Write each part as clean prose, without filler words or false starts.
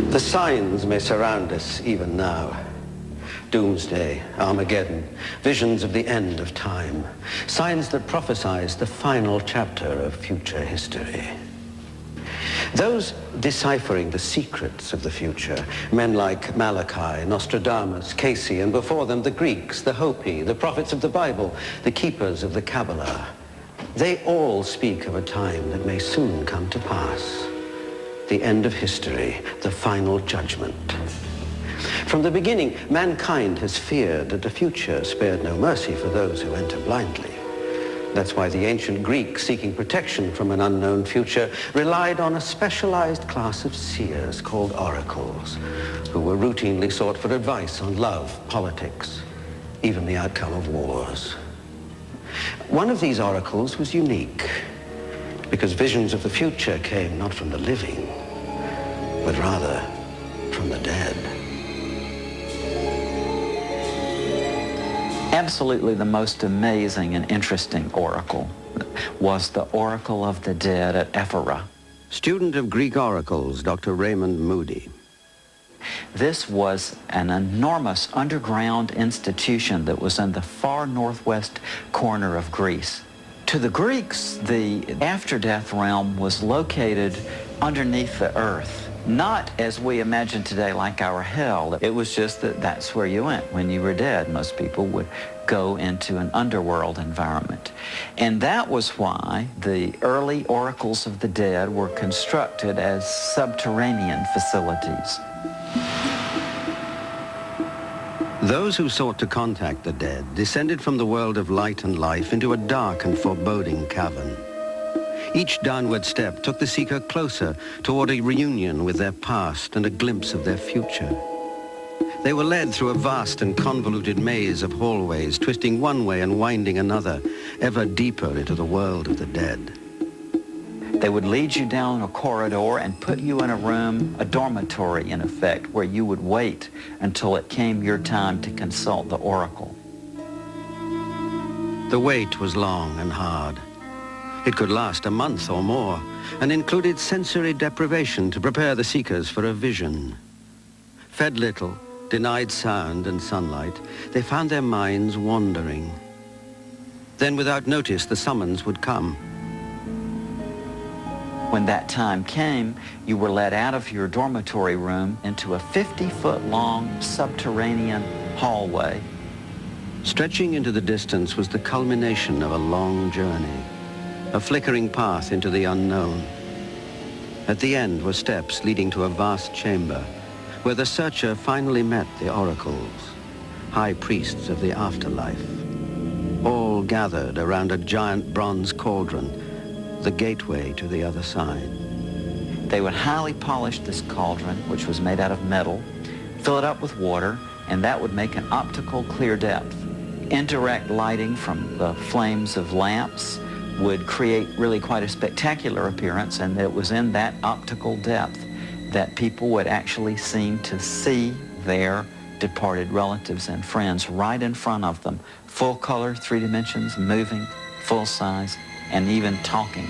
The signs may surround us even now. Doomsday, Armageddon, visions of the end of time, signs that prophesize the final chapter of future history. Those deciphering the secrets of the future, men like Malachi, Nostradamus, Casey, and before them the Greeks, the Hopi, the prophets of the Bible, the keepers of the Kabbalah, they all speak of a time that may soon come to pass. The end of history, the final judgment. From the beginning, mankind has feared that the future spared no mercy for those who enter blindly. That's why the ancient Greeks, seeking protection from an unknown future, relied on a specialized class of seers called oracles, who were routinely sought for advice on love, politics, even the outcome of wars. One of these oracles was unique, because visions of the future came not from the living, but rather from the dead. Absolutely the most amazing and interesting oracle was the Oracle of the Dead at Ephyra. Student of Greek oracles, Dr. Raymond Moody. This was an enormous underground institution that was in the far northwest corner of Greece. To the Greeks, the after-death realm was located underneath the earth. Not as we imagine today like our hell. It was just that that's where you went when you were dead. Most people would go into an underworld environment. And that was why the early oracles of the dead were constructed as subterranean facilities. Those who sought to contact the dead descended from the world of light and life into a dark and foreboding cavern. Each downward step took the seeker closer toward a reunion with their past and a glimpse of their future. They were led through a vast and convoluted maze of hallways, twisting one way and winding another, ever deeper into the world of the dead. They would lead you down a corridor and put you in a room, a dormitory in effect, where you would wait until it came your time to consult the oracle. The wait was long and hard. It could last a month or more, and included sensory deprivation to prepare the seekers for a vision. Fed little, denied sound and sunlight, they found their minds wandering. Then, without notice, the summons would come. When that time came, you were led out of your dormitory room into a 50-foot-long subterranean hallway. Stretching into the distance was the culmination of a long journey, a flickering path into the unknown. At the end were steps leading to a vast chamber, where the searcher finally met the oracles, high priests of the afterlife, all gathered around a giant bronze cauldron, the gateway to the other side. They would highly polish this cauldron, which was made out of metal, fill it up with water, and that would make an optical clear depth. Indirect lighting from the flames of lamps would create really quite a spectacular appearance, and it was in that optical depth that people would actually seem to see their departed relatives and friends right in front of them, full color, 3 dimensions, moving, full size, and even talking.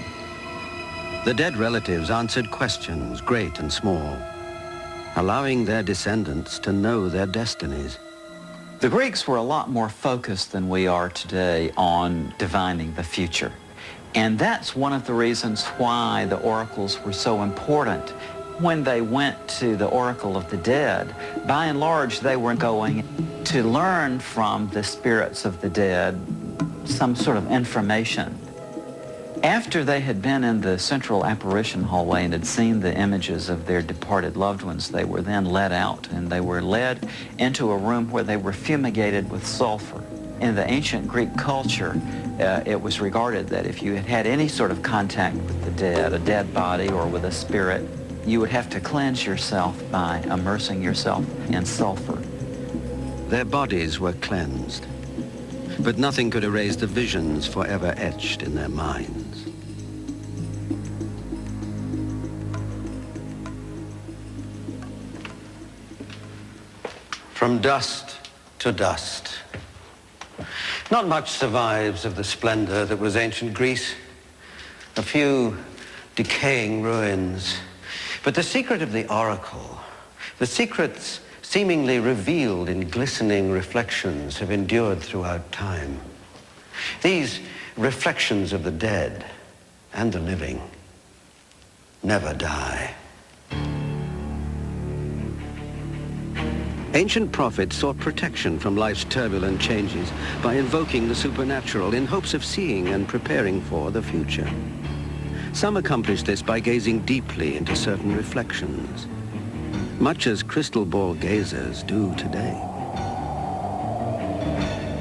The dead relatives answered questions, great and small, allowing their descendants to know their destinies. The Greeks were a lot more focused than we are today on divining the future. And that's one of the reasons why the oracles were so important. When they went to the Oracle of the Dead, by and large, they were going to learn from the spirits of the dead some sort of information. After they had been in the central apparition hallway and had seen the images of their departed loved ones, they were then led out, and they were led into a room where they were fumigated with sulfur. In the ancient Greek culture, it was regarded that if you had had any sort of contact with the dead, a dead body or with a spirit, you would have to cleanse yourself by immersing yourself in sulfur. Their bodies were cleansed, but nothing could erase the visions forever etched in their minds. From dust to dust. Not much survives of the splendor that was ancient Greece. A few decaying ruins. But the secret of the oracle The secrets seemingly revealed in glistening reflections have endured throughout time. These reflections of the dead and the living never die. Ancient prophets sought protection from life's turbulent changes by invoking the supernatural in hopes of seeing and preparing for the future. Some accomplished this by gazing deeply into certain reflections, much as crystal ball gazers do today.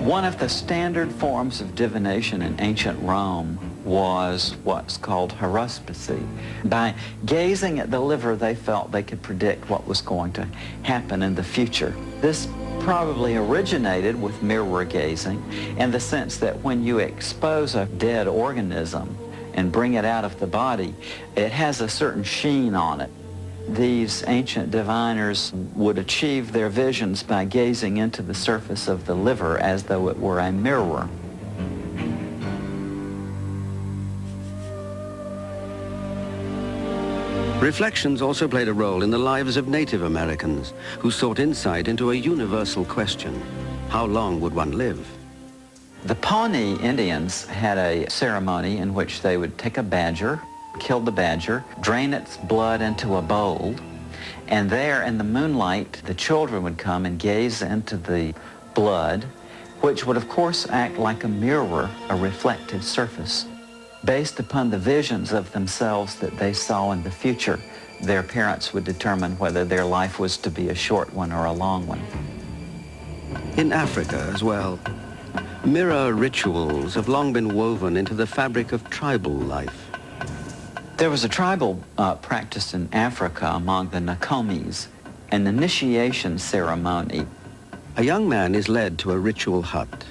One of the standard forms of divination in ancient Rome was what's called haruspicy. By gazing at the liver, they felt they could predict what was going to happen in the future. This probably originated with mirror gazing in the sense that when you expose a dead organism and bring it out of the body, it has a certain sheen on it. These ancient diviners would achieve their visions by gazing into the surface of the liver as though it were a mirror. Reflections also played a role in the lives of Native Americans who sought insight into a universal question: how long would one live? The Pawnee Indians had a ceremony in which they would take a badger, kill the badger, drain its blood into a bowl, and there in the moonlight the children would come and gaze into the blood, which would of course act like a mirror, a reflective surface. Based upon the visions of themselves that they saw in the future, their parents would determine whether their life was to be a short one or a long one. In Africa as well, mirror rituals have long been woven into the fabric of tribal life. There was a tribal practice in Africa among the Nakomis, an initiation ceremony. A young man is led to a ritual hut.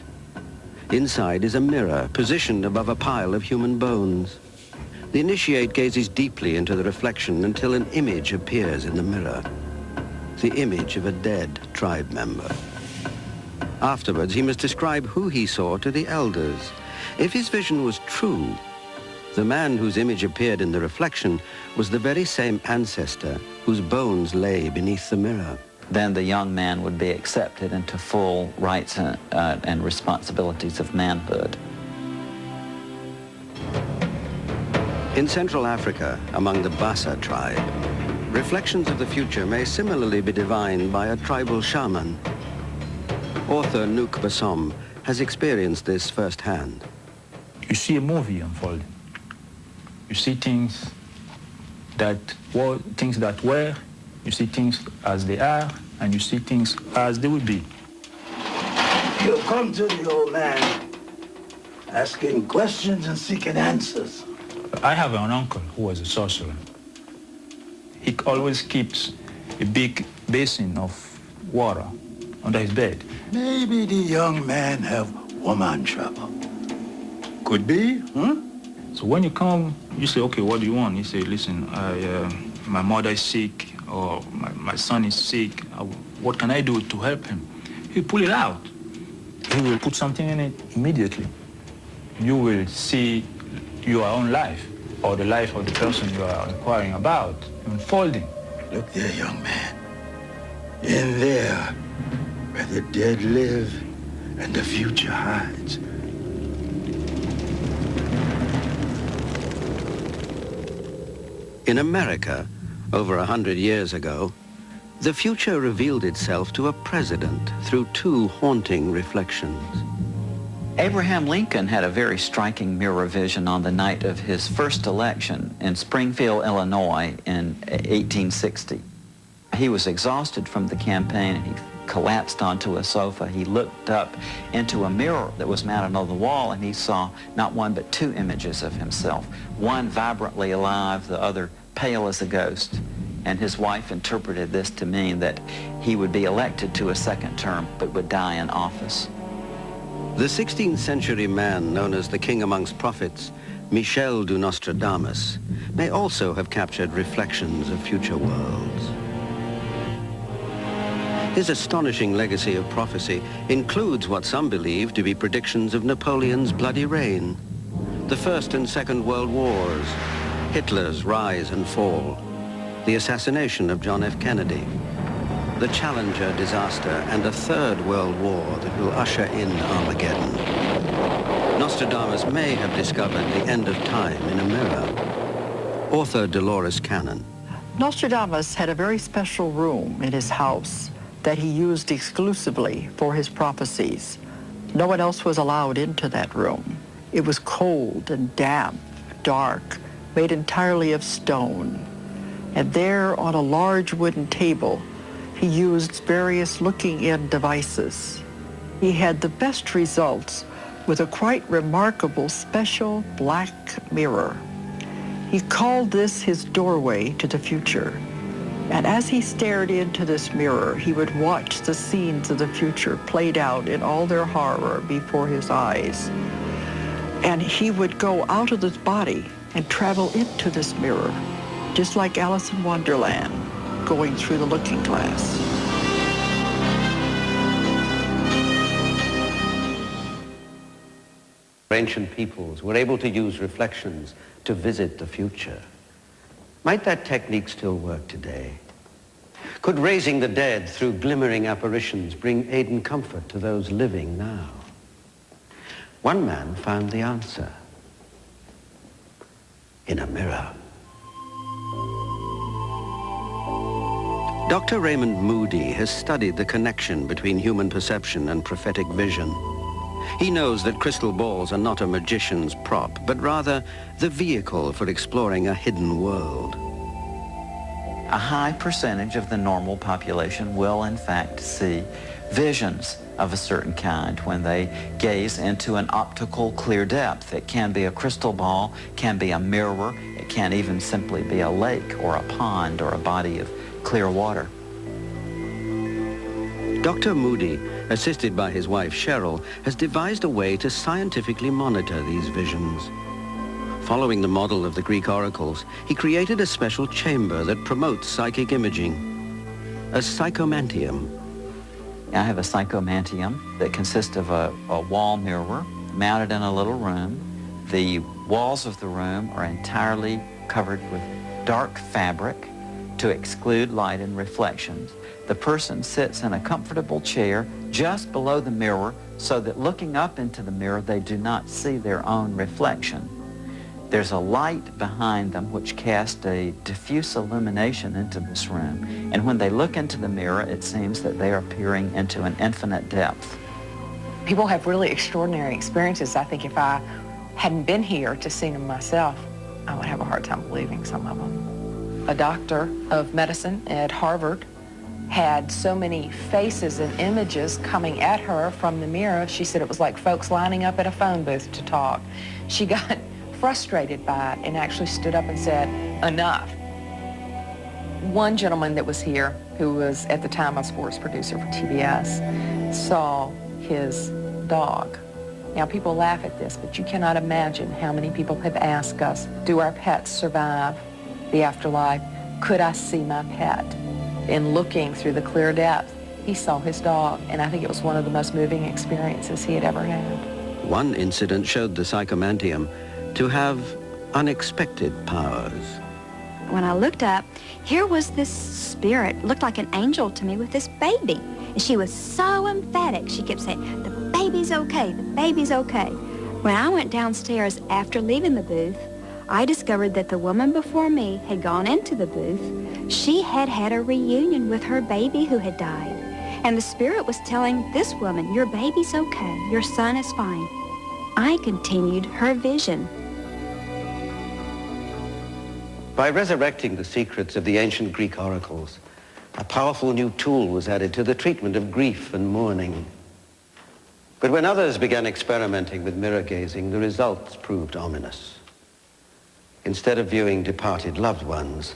Inside is a mirror positioned above a pile of human bones. The initiate gazes deeply into the reflection until an image appears in the mirror, the image of a dead tribe member. Afterwards, he must describe who he saw to the elders. If his vision was true, the man whose image appeared in the reflection was the very same ancestor whose bones lay beneath the mirror. Then the young man would be accepted into full rights and responsibilities of manhood. In Central Africa, among the Bassa tribe, reflections of the future may similarly be divined by a tribal shaman. Author Nouk Bassom has experienced this firsthand. You see a movie unfolding. You see things that were, you see things as they are, and you see things as they will be. You come to the old man asking questions and seeking answers. I have an uncle who was a sorcerer. He always keeps a big basin of water under his bed. Maybe the young man have woman trouble. Could be, huh? So when you come, you say, okay, what do you want? He say, listen, my mother is sick, or my son is sick. What can I do to help him? He pull it out. He will put something in it immediately. You will see your own life, or the life of the person you are inquiring about, unfolding. Look there, young man. In there, where the dead live and the future hides. In America, over 100 years ago, the future revealed itself to a president through two haunting reflections. Abraham Lincoln had a very striking mirror vision on the night of his first election in Springfield, Illinois in 1860. He was exhausted from the campaign and he collapsed onto a sofa. He looked up into a mirror that was mounted on the wall and he saw not one but two images of himself, one vibrantly alive, the other pale as a ghost. And his wife interpreted this to mean that he would be elected to a second term but would die in office. The 16th century man known as the king amongst prophets, Michel du Nostradamus, may also have captured reflections of future worlds. His astonishing legacy of prophecy includes what some believe to be predictions of Napoleon's bloody reign, the First and Second World Wars, Hitler's rise and fall, the assassination of John F. Kennedy, the Challenger disaster, and a third world war that will usher in Armageddon. Nostradamus may have discovered the end of time in a mirror. Author Dolores Cannon. Nostradamus had a very special room in his house that he used exclusively for his prophecies. No one else was allowed into that room. It was cold and damp, dark, made entirely of stone. And there on a large wooden table, he used various looking-in devices. He had the best results with a quite remarkable special black mirror. He called this his doorway to the future. And as he stared into this mirror, he would watch the scenes of the future played out in all their horror before his eyes. And he would go out of his body and travel into this mirror, just like Alice in Wonderland, going through the looking glass. Ancient peoples were able to use reflections to visit the future. Might that technique still work today? Could raising the dead through glimmering apparitions bring aid and comfort to those living now? One man found the answer in a mirror. Dr. Raymond Moody has studied the connection between human perception and prophetic vision. He knows that crystal balls are not a magician's prop, but rather the vehicle for exploring a hidden world. A high percentage of the normal population will, in fact, see visions of a certain kind when they gaze into an optical clear depth. It can be a crystal ball, can be a mirror, it can even simply be a lake or a pond or a body of clear water. Dr. Moody, assisted by his wife Cheryl, has devised a way to scientifically monitor these visions. Following the model of the Greek oracles, he created a special chamber that promotes psychic imaging, a psychomantium. I have a psychomantium that consists of a wall mirror mounted in a little room. The walls of the room are entirely covered with dark fabric to exclude light and reflections. The person sits in a comfortable chair just below the mirror so that looking up into the mirror, they do not see their own reflection. There's a light behind them which casts a diffuse illumination into this room. And when they look into the mirror, it seems that they are peering into an infinite depth. People have really extraordinary experiences. I think if I hadn't been here to see them myself, I would have a hard time believing some of them. A doctor of medicine at Harvard had so many faces and images coming at her from the mirror. She said it was like folks lining up at a phone booth to talk. She got frustrated by it and actually stood up and said, enough. One gentleman that was here, who was at the time a sports producer for TBS, saw his dog. Now people laugh at this, but you cannot imagine how many people have asked us, do our pets survive the afterlife? Could I see my pet? In looking through the clear depth, he saw his dog, and I think it was one of the most moving experiences he had ever had. One incident showed the psychomantium to have unexpected powers. When I looked up, here was this spirit, looked like an angel to me with this baby. And she was so emphatic. She kept saying, the baby's okay, the baby's okay. When I went downstairs after leaving the booth, I discovered that the woman before me had gone into the booth. She had had a reunion with her baby who had died. And the spirit was telling this woman, your baby's okay, your son is fine. I continued her vision. By resurrecting the secrets of the ancient Greek oracles, a powerful new tool was added to the treatment of grief and mourning. But when others began experimenting with mirror gazing, the results proved ominous. Instead of viewing departed loved ones,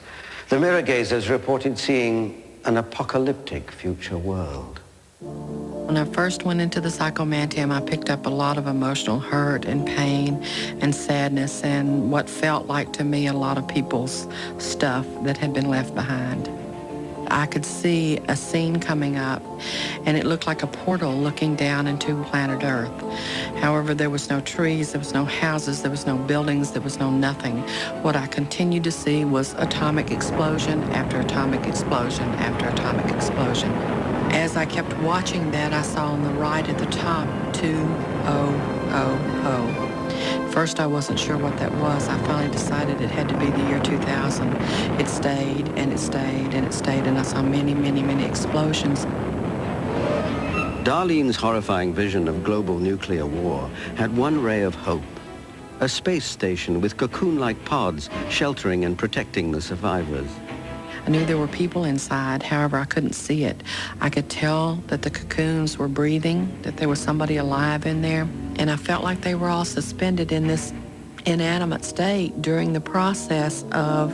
the mirror gazers reported seeing an apocalyptic future world. When I first went into the psychomantium, I picked up a lot of emotional hurt and pain and sadness and what felt like to me a lot of people's stuff that had been left behind. I could see a scene coming up, and it looked like a portal looking down into planet Earth. However, there was no trees, there was no houses, there was no buildings, there was no nothing. What I continued to see was atomic explosion after atomic explosion after atomic explosion. As I kept watching that, I saw on the right at the top 2000. First, I wasn't sure what that was. I finally decided it had to be the year 2000. It stayed, and it stayed, and it stayed, and I saw many, many, many explosions. Darlene's horrifying vision of global nuclear war had one ray of hope. A space station with cocoon-like pods sheltering and protecting the survivors. I knew there were people inside, however, I couldn't see it. I could tell that the cocoons were breathing, that there was somebody alive in there, and I felt like they were all suspended in this inanimate state during the process of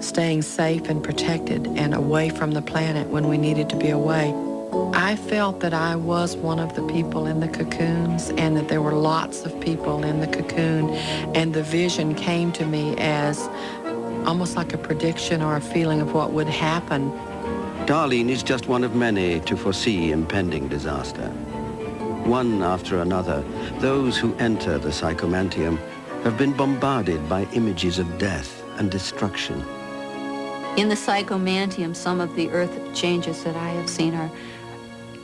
staying safe and protected and away from the planet when we needed to be away. I felt that I was one of the people in the cocoons and that there were lots of people in the cocoon, and the vision came to me as almost like a prediction or a feeling of what would happen. Darlene is just one of many to foresee impending disaster. One after another, those who enter the psychomantium have been bombarded by images of death and destruction. In the psychomantium, some of the earth changes that I have seen are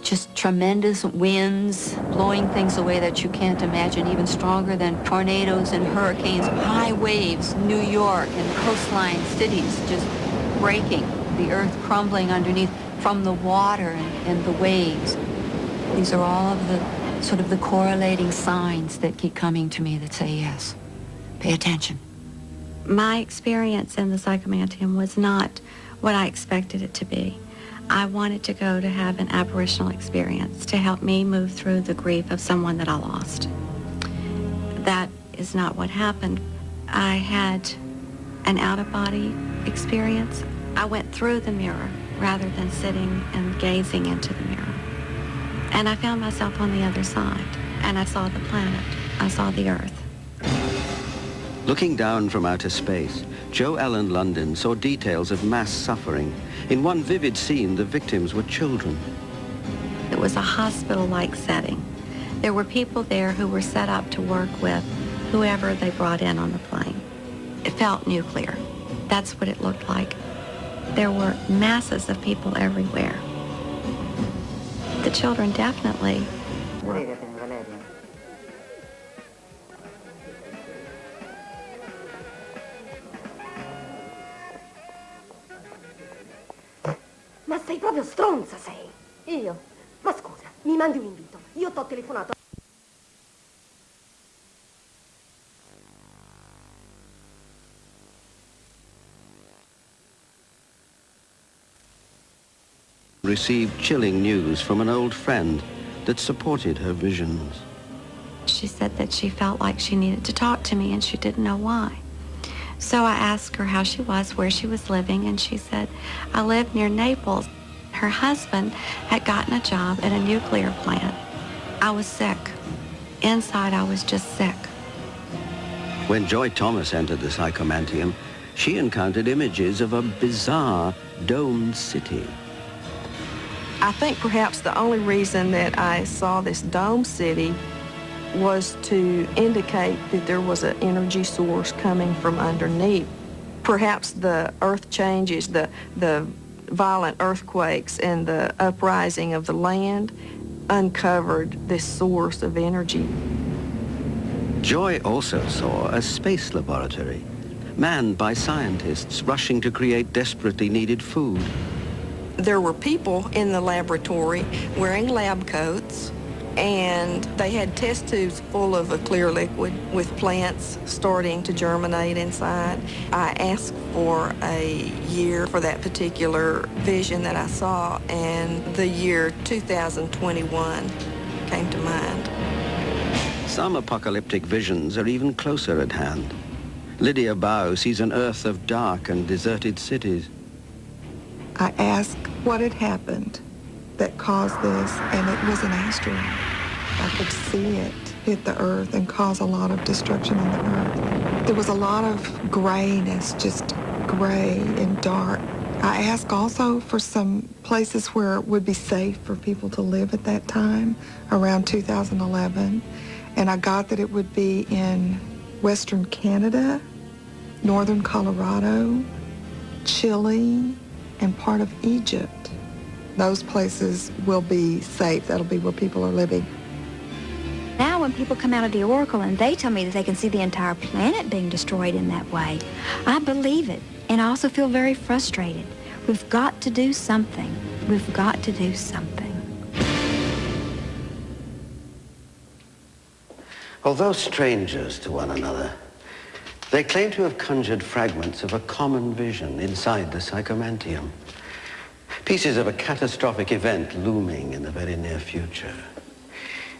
just tremendous winds blowing things away that you can't imagine, even stronger than tornadoes and hurricanes, high waves, New York and coastline cities just breaking, the earth crumbling underneath from the water and the waves. These are all of the sort of the correlating signs that keep coming to me that say, yes, pay attention. My experience in the psychomantium was not what I expected it to be. I wanted to go to have an apparitional experience to help me move through the grief of someone that I lost. That is not what happened. I had an out-of-body experience. I went through the mirror rather than sitting and gazing into the mirror. And I found myself on the other side, and I saw the planet. I saw the Earth. Looking down from outer space, Jo Ellen London saw details of mass suffering. In one vivid scene, the victims were children. It was a hospital-like setting. There were people there who were set up to work with whoever they brought in on the plane. It felt nuclear. That's what it looked like. There were masses of people everywhere. The children definitely were. Ma sei proprio stronza, sei. Io? Ma scusa, mi mandi un invito. Io t'ho telefonato. Received chilling news from an old friend that supported her visions. She said that she felt like she needed to talk to me and she didn't know why. So I asked her how she was, where she was living, and she said, I live near Naples. Her husband had gotten a job at a nuclear plant. I was sick. Inside, I was just sick. When Joy Thomas entered the psychomantium, she encountered images of a bizarre domed city. I think perhaps the only reason that I saw this dome city was to indicate that there was an energy source coming from underneath. Perhaps the earth changes, the violent earthquakes and the uprising of the land uncovered this source of energy. Joy also saw a space laboratory, manned by scientists rushing to create desperately needed food. There were people in the laboratory wearing lab coats, and they had test tubes full of a clear liquid with plants starting to germinate inside. I asked for a year for that particular vision that I saw, and the year 2021 came to mind. Some apocalyptic visions are even closer at hand. Lydia Bow sees an earth of dark and deserted cities. I asked what had happened that caused this, and it was an asteroid. I could see it hit the earth and cause a lot of destruction on the earth. There was a lot of grayness, just gray and dark I asked also for some places where it would be safe for people to live at that time, around 2011. And I got that it would be in Western Canada, Northern Colorado, Chile, and part of Egypt. Those places will be safe. That'll be where people are living. Now when people come out of the Oracle and they tell me that they can see the entire planet being destroyed in that way, I believe it. And I also feel very frustrated. We've got to do something. We've got to do something. Although strangers to one another, they claim to have conjured fragments of a common vision inside the psychomantium. Pieces of a catastrophic event looming in the very near future.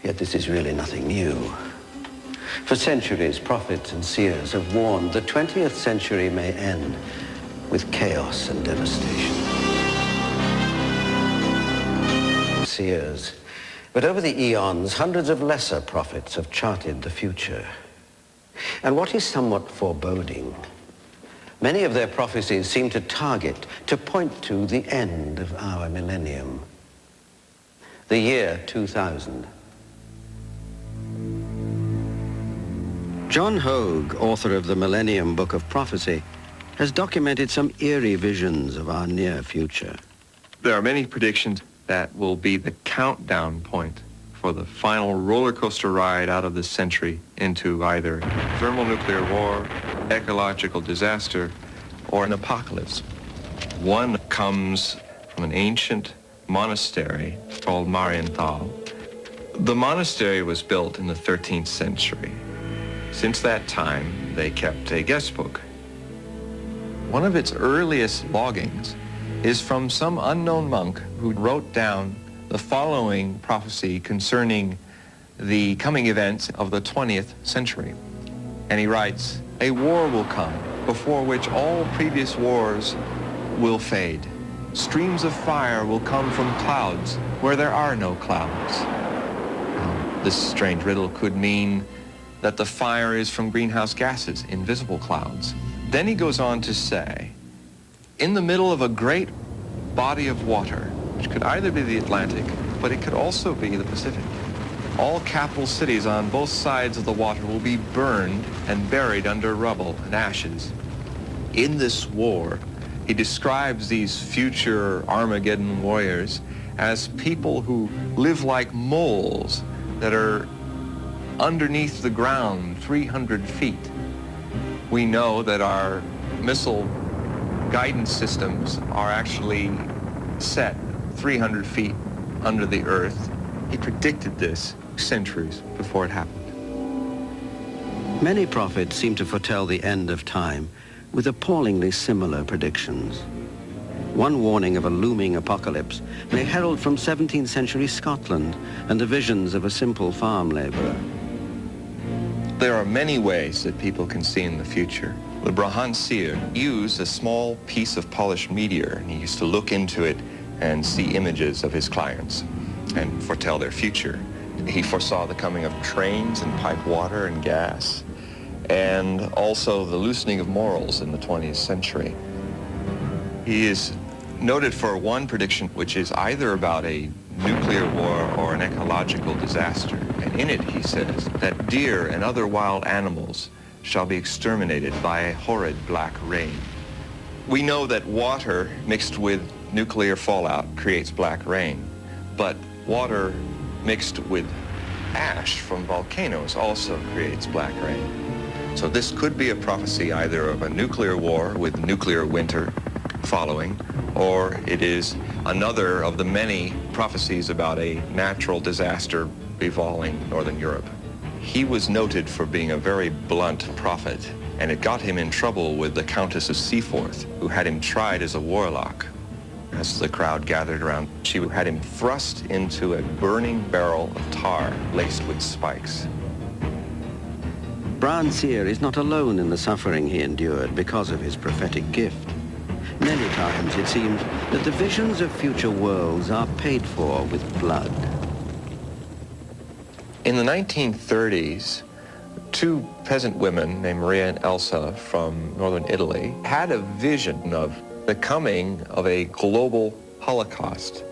Yet this is really nothing new. For centuries, prophets and seers have warned the 20th century may end with chaos and devastation. Seers. But over the eons, hundreds of lesser prophets have charted the future. And what is somewhat foreboding, many of their prophecies seem to target, to point to the end of our millennium. The year 2000. John Hogue, author of the Millennium Book of Prophecy, has documented some eerie visions of our near future. There are many predictions that will be the countdown point for the final roller coaster ride out of this century into either thermonuclear war, ecological disaster, or an apocalypse. One comes from an ancient monastery called Marienthal. The monastery was built in the 13th century. Since that time, they kept a guest book. One of its earliest loggings is from some unknown monk who wrote down the following prophecy concerning the coming events of the 20th century. And he writes, "A war will come before which all previous wars will fade. Streams of fire will come from clouds where there are no clouds." This strange riddle could mean that the fire is from greenhouse gases, invisible clouds. Then he goes on to say, in the middle of a great body of water, which could either be the Atlantic, but it could also be the Pacific, all capital cities on both sides of the water will be burned and buried under rubble and ashes. In this war, he describes these future Armageddon warriors as people who live like moles that are underneath the ground 300 feet. We know that our missile guidance systems are actually set 300 feet under the earth. He predicted this centuries before it happened. Many prophets seem to foretell the end of time with appallingly similar predictions. One warning of a looming apocalypse may herald from 17th century Scotland and the visions of a simple farm laborer. There are many ways that people can see in the future. The Brahman seer used a small piece of polished meteor, and he used to look into it and see images of his clients and foretell their future. He foresaw the coming of trains and piped water and gas, and also the loosening of morals in the 20th century. He is noted for one prediction, which is either about a nuclear war or an ecological disaster. And in it, he says that deer and other wild animals shall be exterminated by a horrid black rain. We know that water mixed with nuclear fallout creates black rain, but water mixed with ash from volcanoes also creates black rain. So this could be a prophecy either of a nuclear war with nuclear winter following, or it is another of the many prophecies about a natural disaster befalling Northern Europe. He was noted for being a very blunt prophet, and it got him in trouble with the Countess of Seaforth, who had him tried as a warlock. As the crowd gathered around, she had him thrust into a burning barrel of tar laced with spikes. Brown Seer is not alone in the suffering he endured because of his prophetic gift. Many times it seems that the visions of future worlds are paid for with blood. In the 1930s, two peasant women named Maria and Elsa from northern Italy had a vision of the coming of a global Holocaust.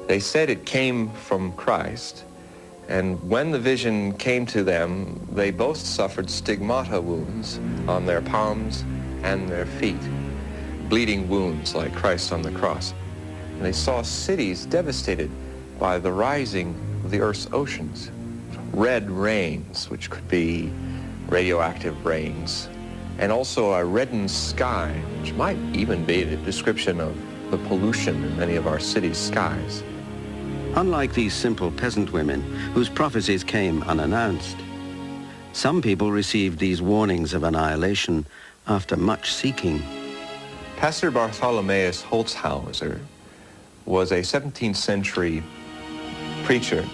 They said it came from Christ, and when the vision came to them, they both suffered stigmata wounds on their palms and their feet, bleeding wounds like Christ on the cross. And they saw cities devastated by the rising of the Earth's oceans, red rains, which could be radioactive rains, and also a reddened sky, which might even be the description of the pollution in many of our cities' skies. Unlike these simple peasant women whose prophecies came unannounced, some people received these warnings of annihilation after much seeking. Pastor Bartholomeus Holzhauser was a 17th century preacher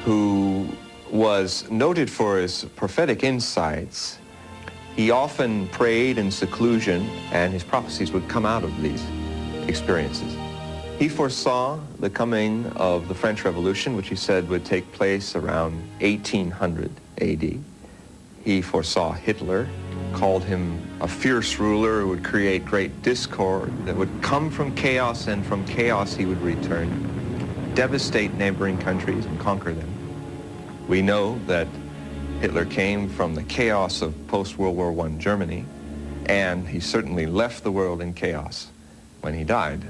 who was noted for his prophetic insights. He often prayed in seclusion, and his prophecies would come out of these experiences. He foresaw the coming of the French Revolution, which he said would take place around 1800 AD. He foresaw Hitler, called him a fierce ruler who would create great discord that would come from chaos, and from chaos he would return, devastate neighboring countries and conquer them. We know that Hitler came from the chaos of post-World War I Germany, and he certainly left the world in chaos when he died.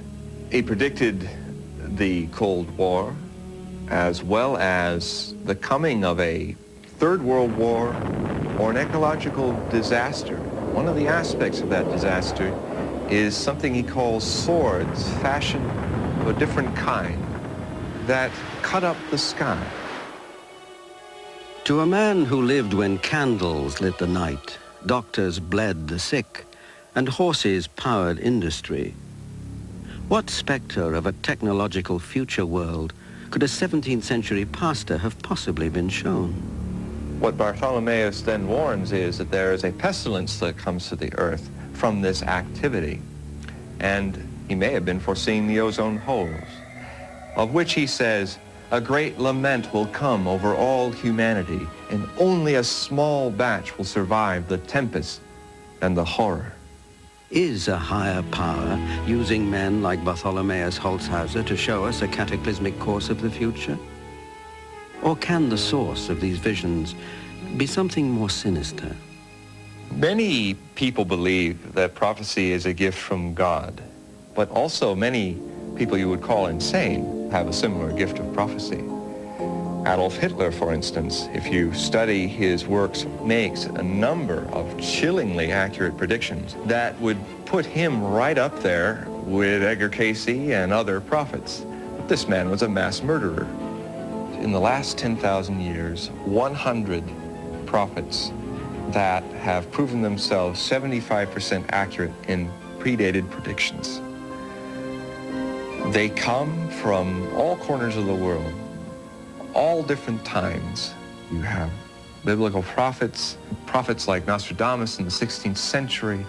He predicted the Cold War, as well as the coming of a Third World War or an ecological disaster. One of the aspects of that disaster is something he calls swords, fashioned of a different kind, that cut up the sky. To a man who lived when candles lit the night, doctors bled the sick, and horses powered industry, what specter of a technological future world could a 17th century pastor have possibly been shown? What Bartholomeus then warns is that there is a pestilence that comes to the earth from this activity. And he may have been foreseeing the ozone holes, of which he says, a great lament will come over all humanity, and only a small batch will survive the tempest and the horror. Is a higher power using men like Bartholomeus Holzhauser to show us a cataclysmic course of the future? Or can the source of these visions be something more sinister? Many people believe that prophecy is a gift from God, but also many people you would call insane have a similar gift of prophecy. Adolf Hitler, for instance, if you study his works, makes a number of chillingly accurate predictions that would put him right up there with Edgar Cayce and other prophets. But this man was a mass murderer. In the last 10,000 years, 100 prophets that have proven themselves 75% accurate in predated predictions. They come from all corners of the world, all different times. You have biblical prophets, prophets like Nostradamus in the 16th century,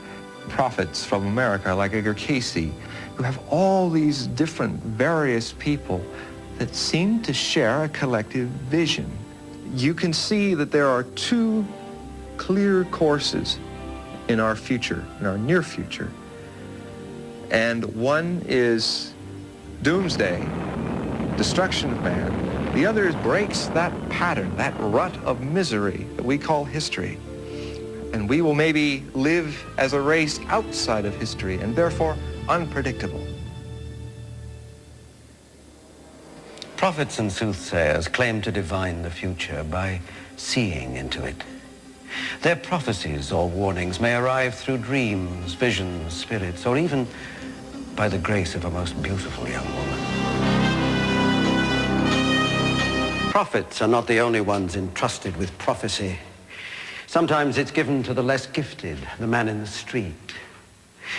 prophets from America like Edgar Cayce. You have all these different various people that seem to share a collective vision. You can see that there are two clear courses in our future, in our near future. And one is doomsday, destruction of man. The other breaks that pattern, that rut of misery that we call history. And we will maybe live as a race outside of history and therefore unpredictable. Prophets and soothsayers claim to divine the future by seeing into it. Their prophecies or warnings may arrive through dreams, visions, spirits, or even by the grace of a most beautiful young woman. Prophets are not the only ones entrusted with prophecy. Sometimes it's given to the less gifted, the man in the street.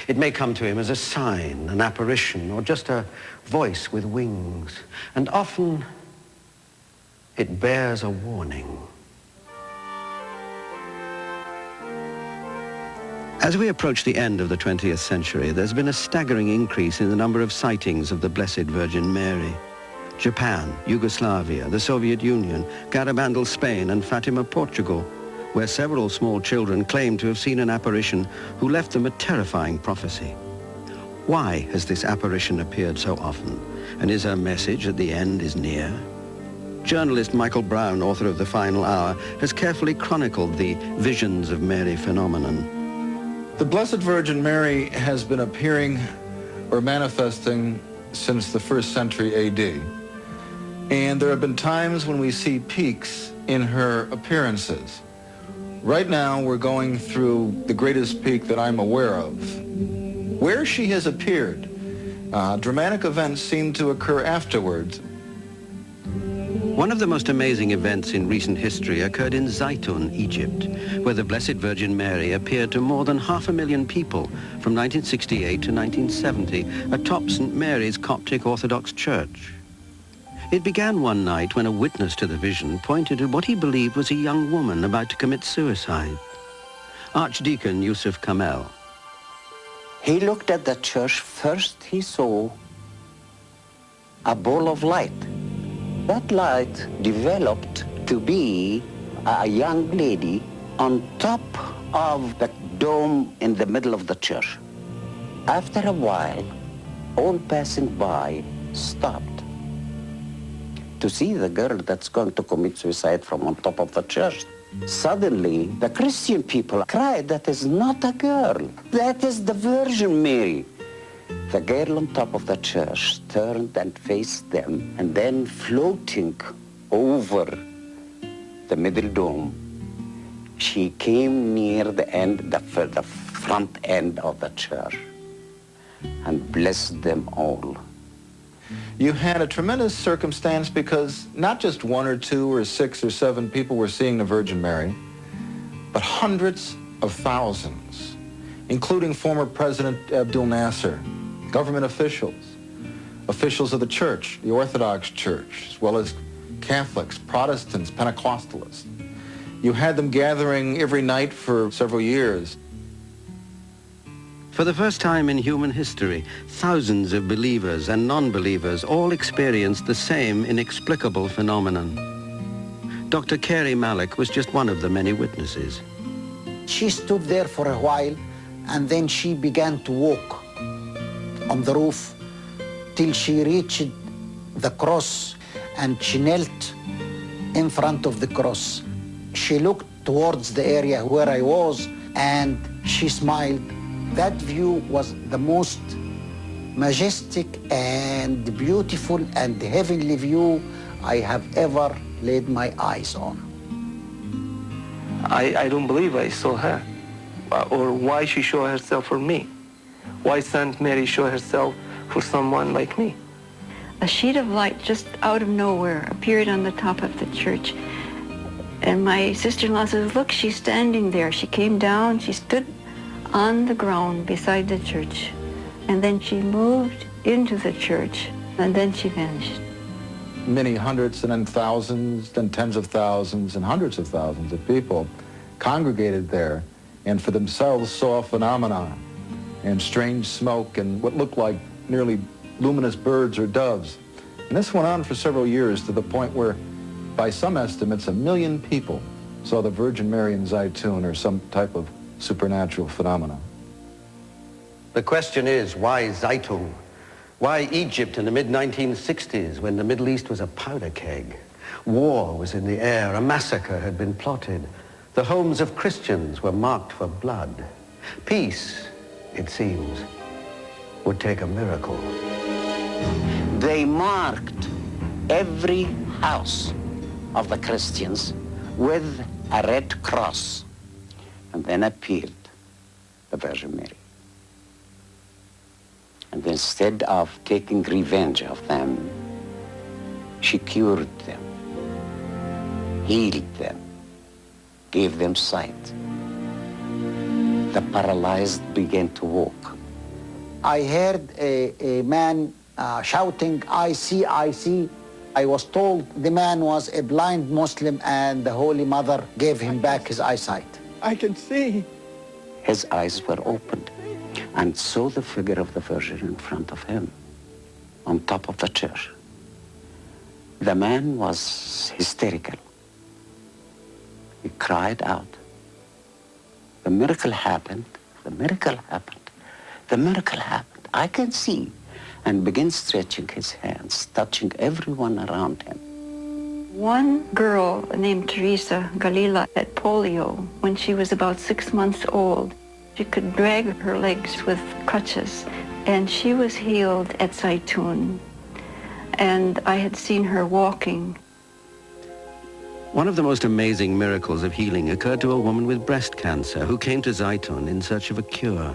It may come to him as a sign, an apparition, or just a voice with wings. And often it bears a warning. As we approach the end of the 20th century, there's been a staggering increase in the number of sightings of the Blessed Virgin Mary. Japan, Yugoslavia, the Soviet Union, Garabandal, Spain, and Fatima, Portugal, where several small children claim to have seen an apparition who left them a terrifying prophecy. Why has this apparition appeared so often? And is her message that the end is near? Journalist Michael Brown, author of The Final Hour, has carefully chronicled the Visions of Mary phenomenon. The Blessed Virgin Mary has been appearing or manifesting since the 1st century A.D. And there have been times when we see peaks in her appearances. Right now, we're going through the greatest peak that I'm aware of. Where she has appeared, dramatic events seem to occur afterwards. One of the most amazing events in recent history occurred in Zaytun, Egypt, where the Blessed Virgin Mary appeared to more than 500,000 people from 1968 to 1970 atop St. Mary's Coptic Orthodox Church. It began one night when a witness to the vision pointed at what he believed was a young woman about to commit suicide. Archdeacon Yusuf Kamel. He looked at the church. First he saw a ball of light. That light developed to be a young lady on top of the dome in the middle of the church. After a while, all passing by stopped to see the girl that's going to commit suicide from on top of the church. Suddenly, the Christian people cried, "That is not a girl, that is the Virgin Mary." The girl on top of the church turned and faced them, and then floating over the middle dome, she came near the end, the front end of the church, and blessed them all. You had a tremendous circumstance because not just 1 or 2 or 6 or 7 people were seeing the Virgin Mary, but hundreds of thousands, including former President Abdul Nasser, government officials, officials of the church, the Orthodox Church, as well as Catholics, Protestants, Pentecostalists. You had them gathering every night for several years. For the first time in human history, thousands of believers and non-believers all experienced the same inexplicable phenomenon. Dr. Carey Malik was just one of the many witnesses. She stood there for a while, and then she began to walk on the roof till she reached the cross, and she knelt in front of the cross. She looked towards the area where I was, and she smiled. That view was the most majestic and beautiful and heavenly view I have ever laid my eyes on. I don't believe I saw her, or why she showed herself for me. Why Saint Mary showed herself for someone like me? A sheet of light just out of nowhere appeared on the top of the church. And my sister-in-law says, "Look, she's standing there." She came down, she stood on the ground beside the church. And then she moved into the church, and then she vanished. Many hundreds and then thousands, then tens of thousands and hundreds of thousands of people congregated there and for themselves saw phenomena and strange smoke and what looked like nearly luminous birds or doves. And this went on for several years to the point where, by some estimates, 1 million people saw the Virgin Mary in Zaytun or some type of supernatural phenomena. The question is, why Zaytun? Why Egypt in the mid-1960s when the Middle East was a powder keg? War was in the air, a massacre had been plotted. The homes of Christians were marked for blood. Peace, it seems, would take a miracle. They marked every house of the Christians with a red cross. And then appeared the Virgin Mary. And instead of taking revenge of them, she cured them, healed them, gave them sight. The paralyzed began to walk. I heard a man shouting, "I see, I see." I was told the man was a blind Muslim and the Holy Mother gave him back his eyesight. I can see. His eyes were opened and saw the figure of the Virgin in front of him on top of the church. The man was hysterical. He cried out. The miracle happened. The miracle happened. The miracle happened. I can see, and begins stretching his hands, touching everyone around him. One girl named Teresa Galila had polio when she was about 6 months old. She could drag her legs with crutches, and she was healed at Zaytun. And I had seen her walking. One of the most amazing miracles of healing occurred to a woman with breast cancer who came to Zaytun in search of a cure.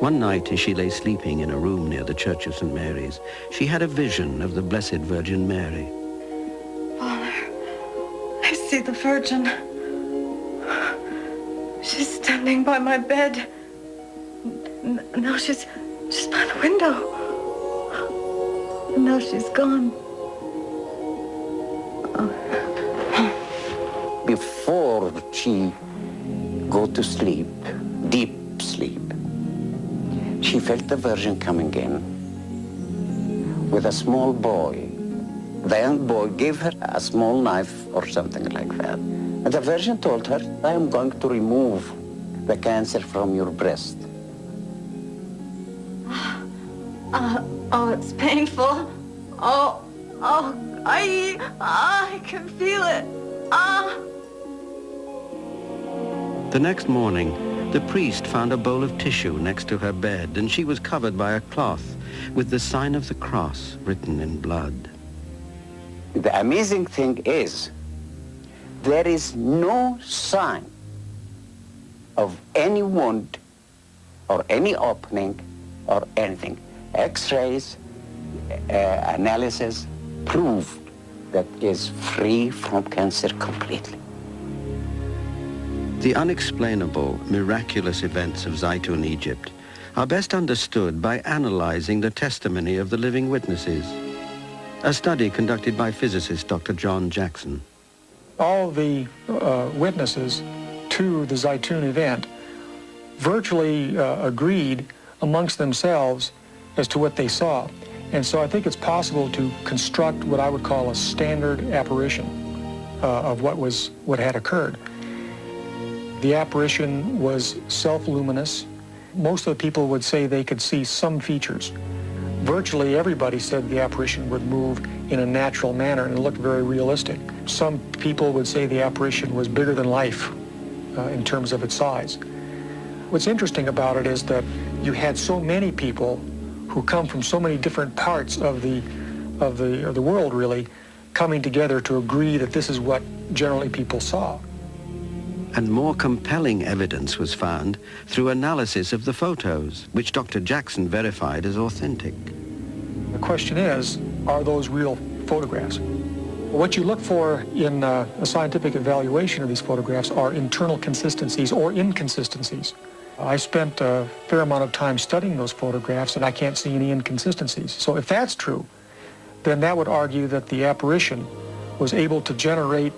One night, as she lay sleeping in a room near the Church of St. Mary's, she had a vision of the Blessed Virgin Mary. Father, I see the Virgin. She's standing by my bed. Now she's by the window. And now she's gone. Before she go to sleep, deep sleep, she felt the Virgin coming in with a small boy. The young boy gave her a small knife or something like that. And the Virgin told her, I am going to remove the cancer from your breast. Oh, it's painful. I can feel it. The next morning, the priest found a bowl of tissue next to her bed, and she was covered by a cloth with the sign of the cross written in blood. The amazing thing is, there is no sign of any wound or any opening or anything. X-rays, analysis prove that is free from cancer completely. The unexplainable, miraculous events of Zaytun, Egypt, are best understood by analyzing the testimony of the living witnesses. A study conducted by physicist Dr. John Jackson. All the witnesses to the Zaytun event virtually agreed amongst themselves as to what they saw. And so I think it's possible to construct what I would call a standard apparition of what had occurred. The apparition was self-luminous. Most of the people would say they could see some features. Virtually everybody said the apparition would move in a natural manner and it looked very realistic. Some people would say the apparition was bigger than life in terms of its size. What's interesting about it is that you had so many people who come from so many different parts of the world, really, coming together to agree that this is what generally people saw. And more compelling evidence was found through analysis of the photos, which Dr. Jackson verified as authentic. The question is, are those real photographs? What you look for in a scientific evaluation of these photographs are internal consistencies or inconsistencies. I spent a fair amount of time studying those photographs and I can't see any inconsistencies. So if that's true, then that would argue that the apparition was able to generate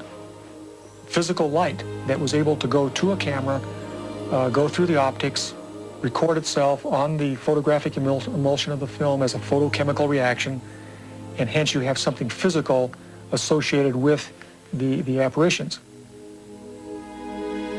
physical light that was able to go to a camera, go through the optics, record itself on the photographic emulsion of the film as a photochemical reaction, and hence you have something physical associated with the apparitions.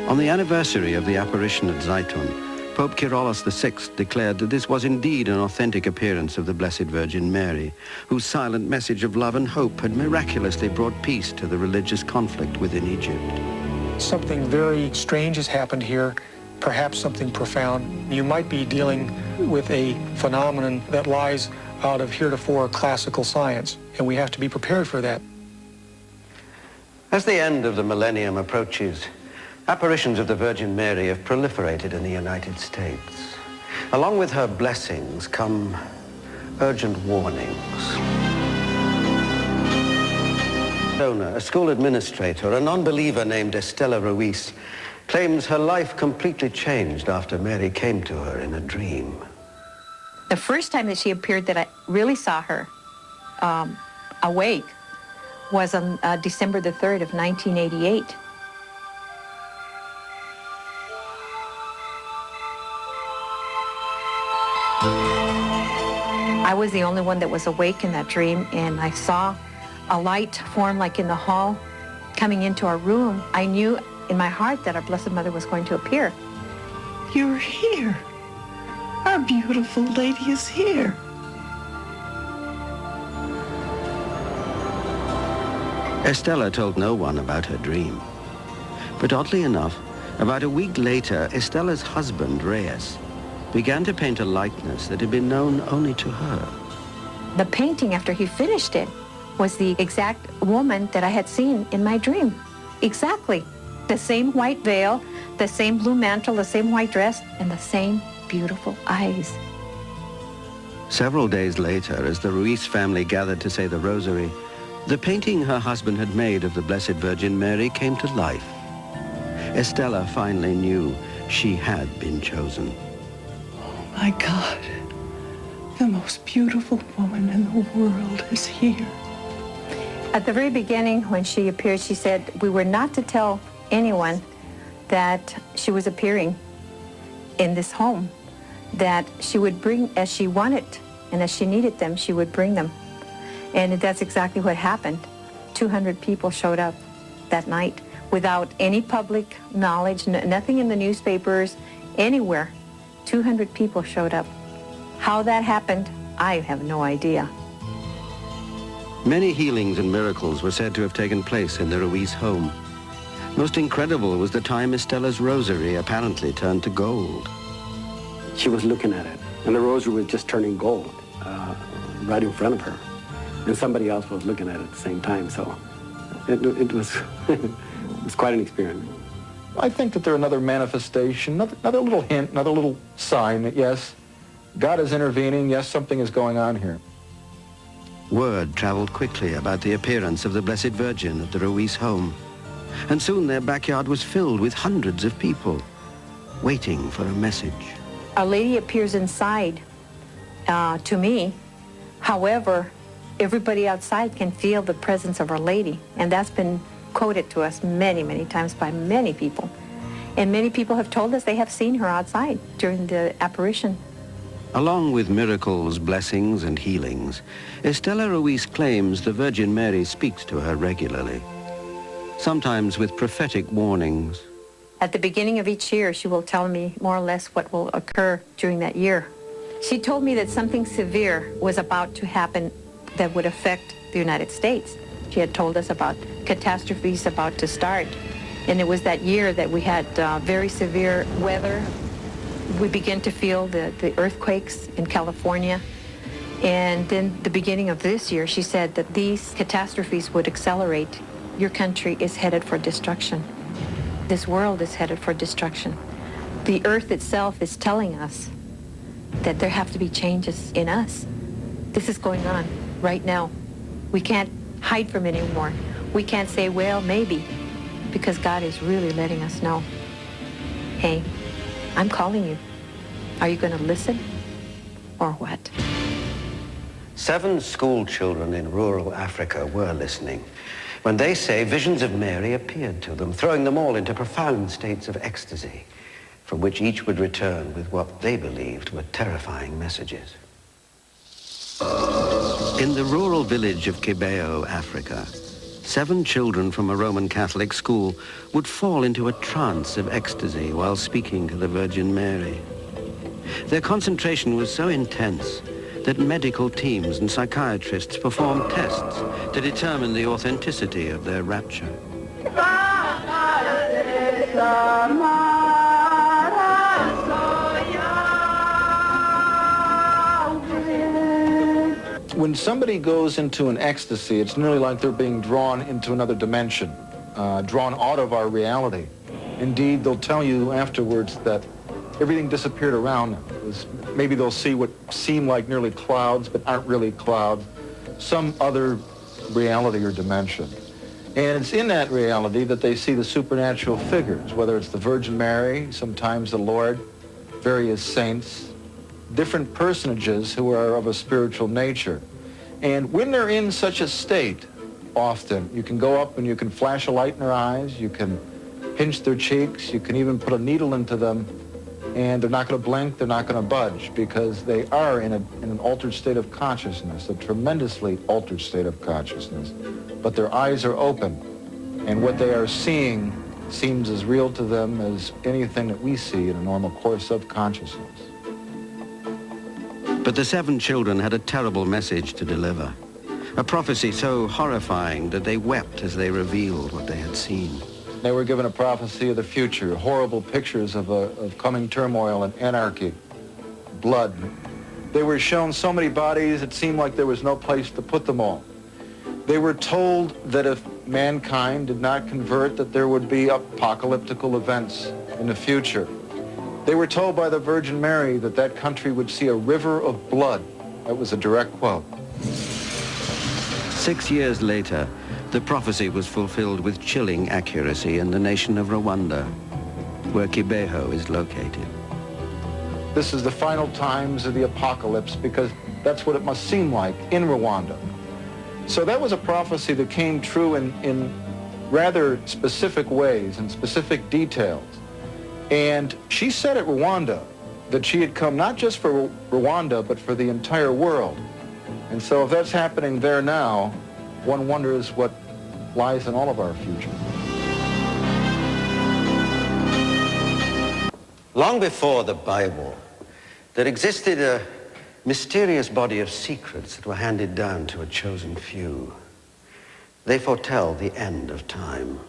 On the anniversary of the apparition at Zaytun, Pope Kyrillos VI declared that this was indeed an authentic appearance of the Blessed Virgin Mary, whose silent message of love and hope had miraculously brought peace to the religious conflict within Egypt. Something very strange has happened here, perhaps something profound. You might be dealing with a phenomenon that lies out of heretofore classical science, and we have to be prepared for that. As the end of the millennium approaches, apparitions of the Virgin Mary have proliferated in the United States. Along with her blessings come urgent warnings. Donna, a school administrator, a non-believer named Estela Ruiz, claims her life completely changed after Mary came to her in a dream. The first time that she appeared that I really saw her awake was on December the 3rd of 1988. I was the only one that was awake in that dream, and I saw a light form like in the hall coming into our room. I knew in my heart that our Blessed Mother was going to appear. You're here. Our beautiful lady is here. Estella told no one about her dream. But oddly enough, about a week later, Estella's husband, Reyes, began to paint a likeness that had been known only to her. The painting, after he finished it, was the exact woman that I had seen in my dream. Exactly. The same white veil, the same blue mantle, the same white dress, and the same beautiful eyes. Several days later, as the Ruiz family gathered to say the rosary, the painting her husband had made of the Blessed Virgin Mary came to life. Estella finally knew she had been chosen. My God, the most beautiful woman in the world is here. At the very beginning, when she appeared, she said we were not to tell anyone that she was appearing in this home, that she would bring as she wanted and as she needed them, she would bring them. And that's exactly what happened. 200 people showed up that night without any public knowledge, nothing in the newspapers, anywhere. 200 people showed up. How that happened, I have no idea. Many healings and miracles were said to have taken place in the Ruiz home. Most incredible was the time Estella's rosary apparently turned to gold. She was looking at it, and the rosary was just turning gold right in front of her. And somebody else was looking at it at the same time, so it was, it was quite an experience. I think that they're another manifestation, another little hint, another little sign that, yes, God is intervening, yes, something is going on here. Word traveled quickly about the appearance of the Blessed Virgin at the Ruiz home, and soon their backyard was filled with hundreds of people waiting for a message. A lady appears inside to me. However, everybody outside can feel the presence of Our Lady, and that's been quoted to us many, many times by many people. And many people have told us they have seen her outside during the apparition. Along with miracles, blessings, and healings, Estella Ruiz claims the Virgin Mary speaks to her regularly, sometimes with prophetic warnings. At the beginning of each year, she will tell me more or less what will occur during that year. She told me that something severe was about to happen that would affect the United States. She had told us about catastrophes about to start. And it was that year that we had very severe weather. We began to feel the earthquakes in California. And then the beginning of this year, she said that these catastrophes would accelerate. Your country is headed for destruction. This world is headed for destruction. The earth itself is telling us that there have to be changes in us. This is going on right now. We can't hide from it anymore. We can't say, well, maybe, because God is really letting us know, hey, I'm calling you. Are you going to listen or what? 7 school children in rural Africa were listening when they say visions of Mary appeared to them, throwing them all into profound states of ecstasy, from which each would return with what they believed were terrifying messages. In the rural village of Kibeo, Africa, 7 children from a Roman Catholic school would fall into a trance of ecstasy while speaking to the Virgin Mary. Their concentration was so intense that medical teams and psychiatrists performed tests to determine the authenticity of their rapture. When somebody goes into an ecstasy, it's nearly like they're being drawn into another dimension, drawn out of our reality. Indeed, they'll tell you afterwards that everything disappeared around them. Maybe they'll see what seem like nearly clouds, but aren't really clouds, some other reality or dimension. And it's in that reality that they see the supernatural figures, whether it's the Virgin Mary, sometimes the Lord, various saints, different personages who are of a spiritual nature. And when they're in such a state, often, you can go up and you can flash a light in their eyes, you can pinch their cheeks, you can even put a needle into them, and they're not going to blink, they're not going to budge, because they are in an altered state of consciousness, a tremendously altered state of consciousness. But their eyes are open, and what they are seeing seems as real to them as anything that we see in a normal course of consciousness. But the 7 children had a terrible message to deliver. A prophecy so horrifying that they wept as they revealed what they had seen. They were given a prophecy of the future, horrible pictures of coming turmoil and anarchy, blood. They were shown so many bodies it seemed like there was no place to put them all. They were told that if mankind did not convert, that there would be apocalyptical events in the future. They were told by the Virgin Mary that that country would see a river of blood. That was a direct quote. 6 years later, the prophecy was fulfilled with chilling accuracy in the nation of Rwanda, where Kibeho is located. This is the final times of the apocalypse because that's what it must seem like in Rwanda. So that was a prophecy that came true in rather specific ways and specific details. And she said at Rwanda that she had come not just for Rwanda, but for the entire world. And so if that's happening there now, one wonders what lies in all of our future. Long before the Bible, there existed a mysterious body of secrets that were handed down to a chosen few. They foretell the end of time.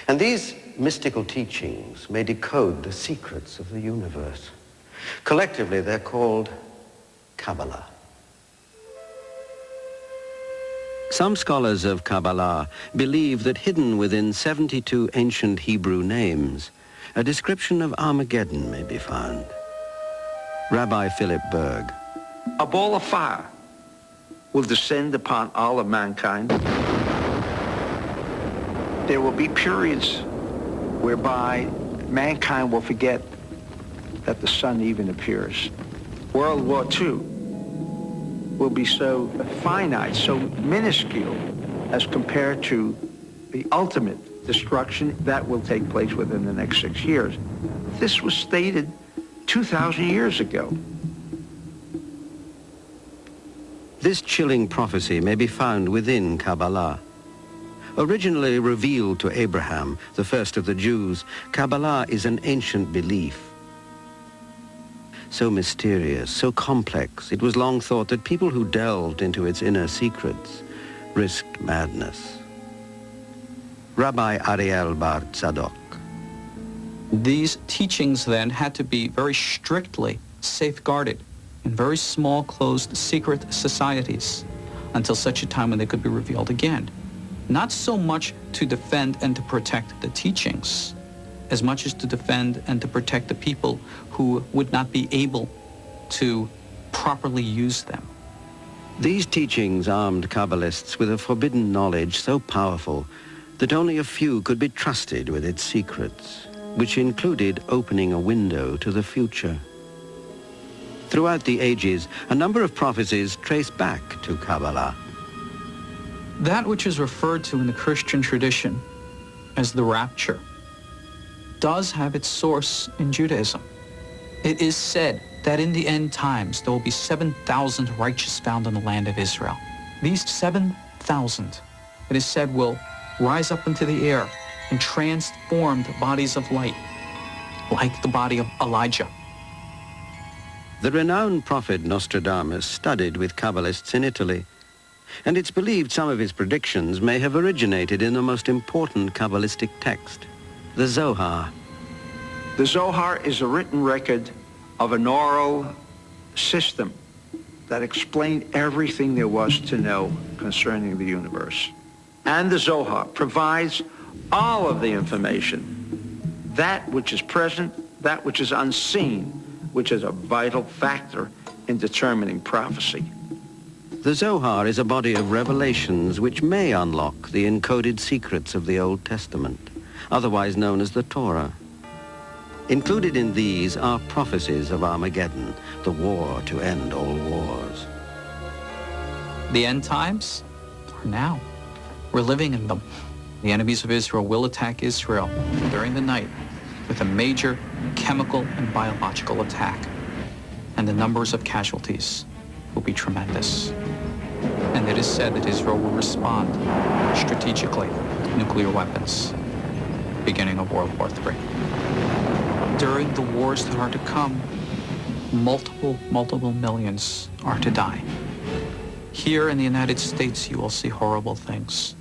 And these mystical teachings may decode the secrets of the universe. Collectively, they're called Kabbalah. Some scholars of Kabbalah believe that hidden within 72 ancient Hebrew names, a description of Armageddon may be found. Rabbi Philip Berg. A ball of fire will descend upon all of mankind. There will be periods whereby mankind will forget that the sun even appears. World War II will be so finite, so minuscule as compared to the ultimate destruction that will take place within the next 6 years. This was stated 2,000 years ago. This chilling prophecy may be found within Kabbalah. Originally revealed to Abraham, the first of the Jews, Kabbalah is an ancient belief. So mysterious, so complex, it was long thought that people who delved into its inner secrets risked madness. Rabbi Ariel Bar Tzadok. These teachings then had to be very strictly safeguarded in very small, closed, secret societies until such a time when they could be revealed again. Not so much to defend and to protect the teachings, as much as to defend and to protect the people who would not be able to properly use them. These teachings armed Kabbalists with a forbidden knowledge so powerful that only a few could be trusted with its secrets, which included opening a window to the future. Throughout the ages, a number of prophecies trace back to Kabbalah. That which is referred to in the Christian tradition as the rapture does have its source in Judaism. It is said that in the end times there will be 7,000 righteous found in the land of Israel. These 7,000, it is said, will rise up into the air in transformed bodies of light, like the body of Elijah. The renowned prophet Nostradamus studied with Kabbalists in Italy, and it's believed some of his predictions may have originated in the most important Kabbalistic text, the Zohar. The Zohar is a written record of an oral system that explained everything there was to know concerning the universe. And the Zohar provides all of the information, that which is present, that which is unseen, which is a vital factor in determining prophecy. The Zohar is a body of revelations which may unlock the encoded secrets of the Old Testament, otherwise known as the Torah. Included in these are prophecies of Armageddon, the war to end all wars. The end times are now. We're living in them. The enemies of Israel will attack Israel during the night with a major chemical and biological attack, and the numbers of casualties will be tremendous. And it is said that Israel will respond strategically with nuclear weapons, beginning of World War III. During the wars that are to come, multiple millions are to die. Here in the United States, you will see horrible things.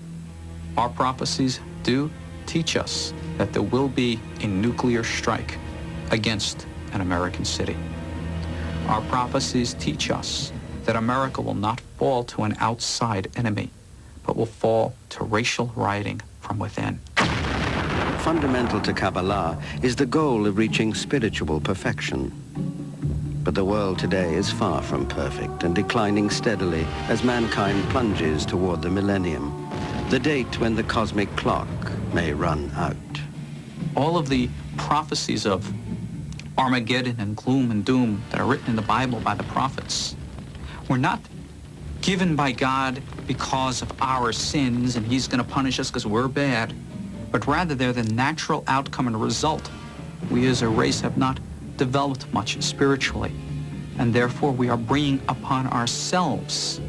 Our prophecies do teach us that there will be a nuclear strike against an American city. Our prophecies teach us that America will not fall to an outside enemy, but will fall to racial rioting from within. Fundamental to Kabbalah is the goal of reaching spiritual perfection. But the world today is far from perfect and declining steadily as mankind plunges toward the millennium, the date when the cosmic clock may run out. All of the prophecies of Armageddon and gloom and doom that are written in the Bible by the prophets were not given by God because of our sins and he's going to punish us because we're bad, but rather they're the natural outcome and result. We as a race have not developed much spiritually, and therefore we are bringing upon ourselves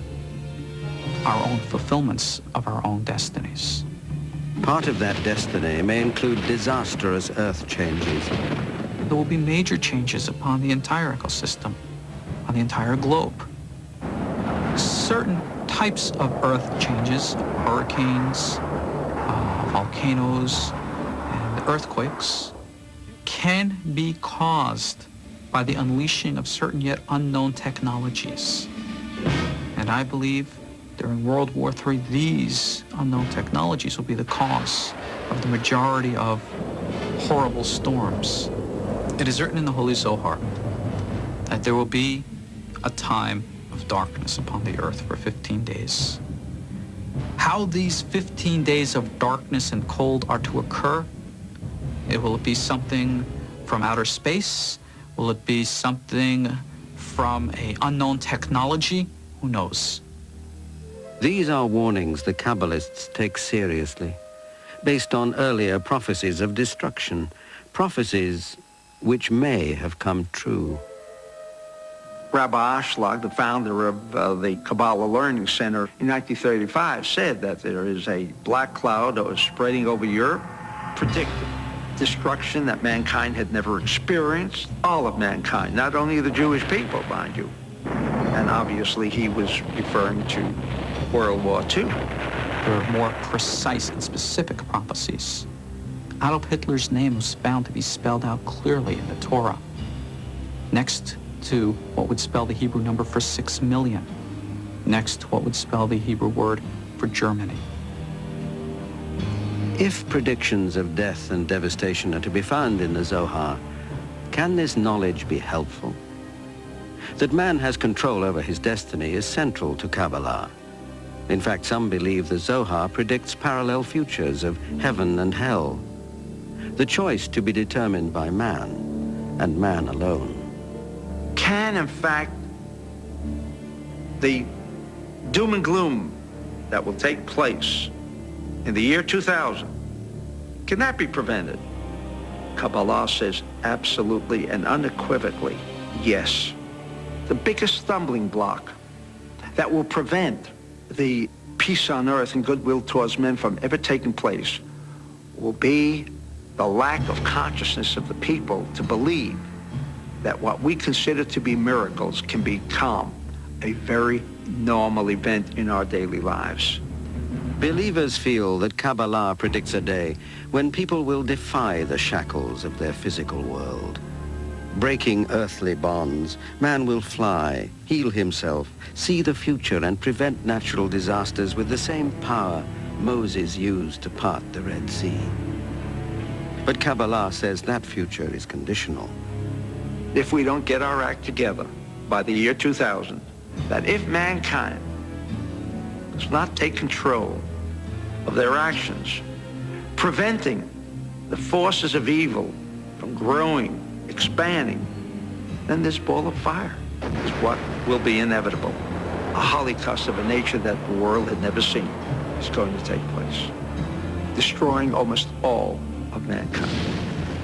our own fulfillments of our own destinies. Part of that destiny may include disastrous earth changes. There will be major changes upon the entire ecosystem, on the entire globe. Certain types of earth changes, hurricanes, volcanoes, and earthquakes, can be caused by the unleashing of certain yet unknown technologies. And I believe during World War III, these unknown technologies will be the cause of the majority of horrible storms. It is written in the Holy Zohar that there will be a time of darkness upon the earth for 15 days. How these 15 days of darkness and cold are to occur, will it be something from outer space? Will it be something from an unknown technology? Who knows? These are warnings the Kabbalists take seriously, based on earlier prophecies of destruction, prophecies which may have come true. Rabbi Ashlag, the founder of the Kabbalah Learning Center in 1935, said that there is a black cloud that was spreading over Europe, predicted destruction that mankind had never experienced, all of mankind, not only the Jewish people, mind you. And obviously he was referring to World War II. There are more precise and specific prophecies. Adolf Hitler's name was found to be spelled out clearly in the Torah, next to what would spell the Hebrew number for 6 million, next to what would spell the Hebrew word for Germany. If predictions of death and devastation are to be found in the Zohar, can this knowledge be helpful? That man has control over his destiny is central to Kabbalah. In fact, some believe the Zohar predicts parallel futures of heaven and hell, the choice to be determined by man, and man alone. Can, in fact, the doom and gloom that will take place in the year 2000, can that be prevented? Kabbalah says absolutely and unequivocally, yes. The biggest stumbling block that will prevent the peace on earth and goodwill towards men from ever taking place will be the lack of consciousness of the people to believe that what we consider to be miracles can become a very normal event in our daily lives. Believers feel that Kabbalah predicts a day when people will defy the shackles of their physical world. Breaking earthly bonds, man will fly, heal himself, see the future, and prevent natural disasters with the same power Moses used to part the Red Sea. But Kabbalah says that future is conditional. If we don't get our act together by the year 2000, that if mankind does not take control of their actions, preventing the forces of evil from growing, expanding, then this ball of fire is what will be inevitable. A holocaust of a nature that the world had never seen is going to take place, destroying almost all of mankind,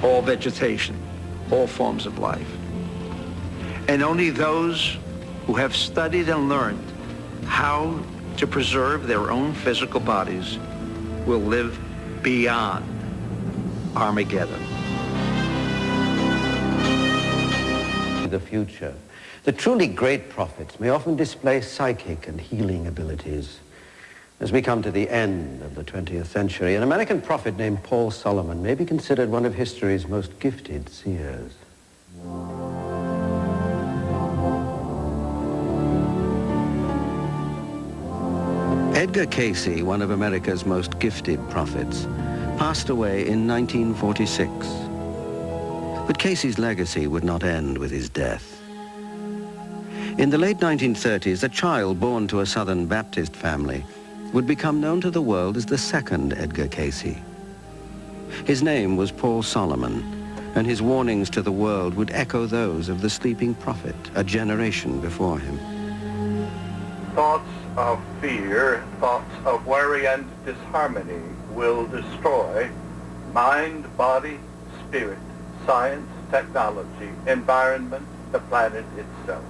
all vegetation, all forms of life. And only those who have studied and learned how to preserve their own physical bodies will live beyond Armageddon. the future. The truly great prophets may often display psychic and healing abilities. As we come to the end of the 20th century, an American prophet named Paul Solomon may be considered one of history's most gifted seers. Edgar Cayce, one of America's most gifted prophets, passed away in 1946. But Cayce's legacy would not end with his death. In the late 1930s, a child born to a Southern Baptist family would become known to the world as the second Edgar Cayce. His name was Paul Solomon, and his warnings to the world would echo those of the sleeping prophet a generation before him. Thoughts of fear, thoughts of worry and disharmony will destroy mind, body, spirit, science, technology, environment, the planet itself.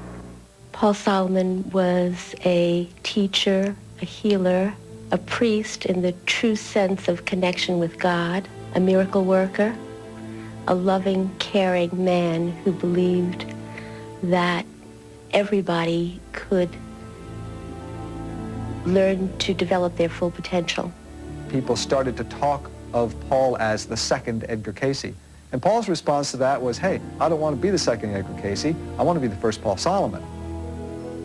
Paul Solomon was a teacher, a healer, a priest in the true sense of connection with God, a miracle worker, a loving, caring man who believed that everybody could learn to develop their full potential. People started to talk of Paul as the second Edgar Cayce. And Paul's response to that was, hey, I don't want to be the second Edgar Cayce. I want to be the first Paul Solomon.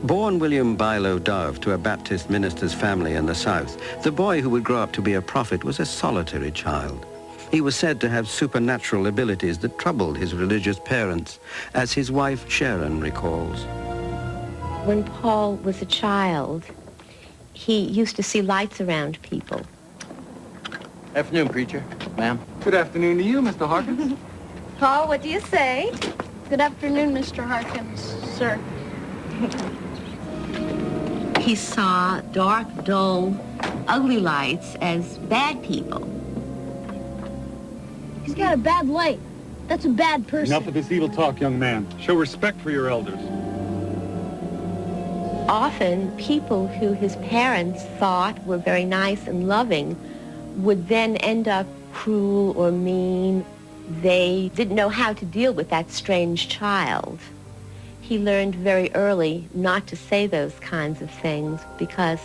Born William Bilo Dove to a Baptist minister's family in the South, the boy who would grow up to be a prophet was a solitary child. He was said to have supernatural abilities that troubled his religious parents, as his wife Sharon recalls. When Paul was a child, he used to see lights around people. Afternoon, preacher. Ma'am. Good afternoon to you, Mr. Harkins. Paul, what do you say? Good afternoon, Mr. Harkins, sir. He saw dark, dull, ugly lights as bad people. He's got a bad light. That's a bad person. Enough of this evil talk, young man. Show respect for your elders. Often, people who his parents thought were very nice and loving would then end up cruel or mean. They didn't know how to deal with that strange child. He learned very early not to say those kinds of things because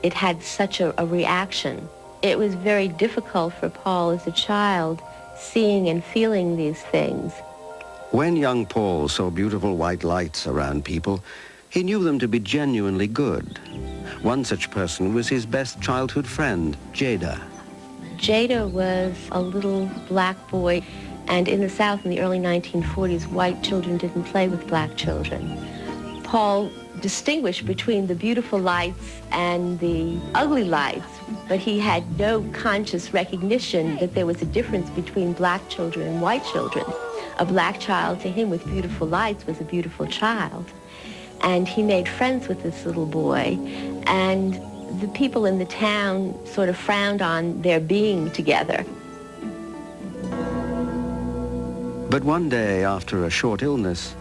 it had such a reaction. It was very difficult for Paul as a child seeing and feeling these things. When young Paul saw beautiful white lights around people, he knew them to be genuinely good. One such person was his best childhood friend, Jada. Jada was a little black boy, and in the South in the early 1940s, white children didn't play with black children. Paul distinguished between the beautiful lights and the ugly lights, but he had no conscious recognition that there was a difference between black children and white children. A black child to him with beautiful lights was a beautiful child. And he made friends with this little boy, and the people in the town sort of frowned on their being together. But one day, after a short illness,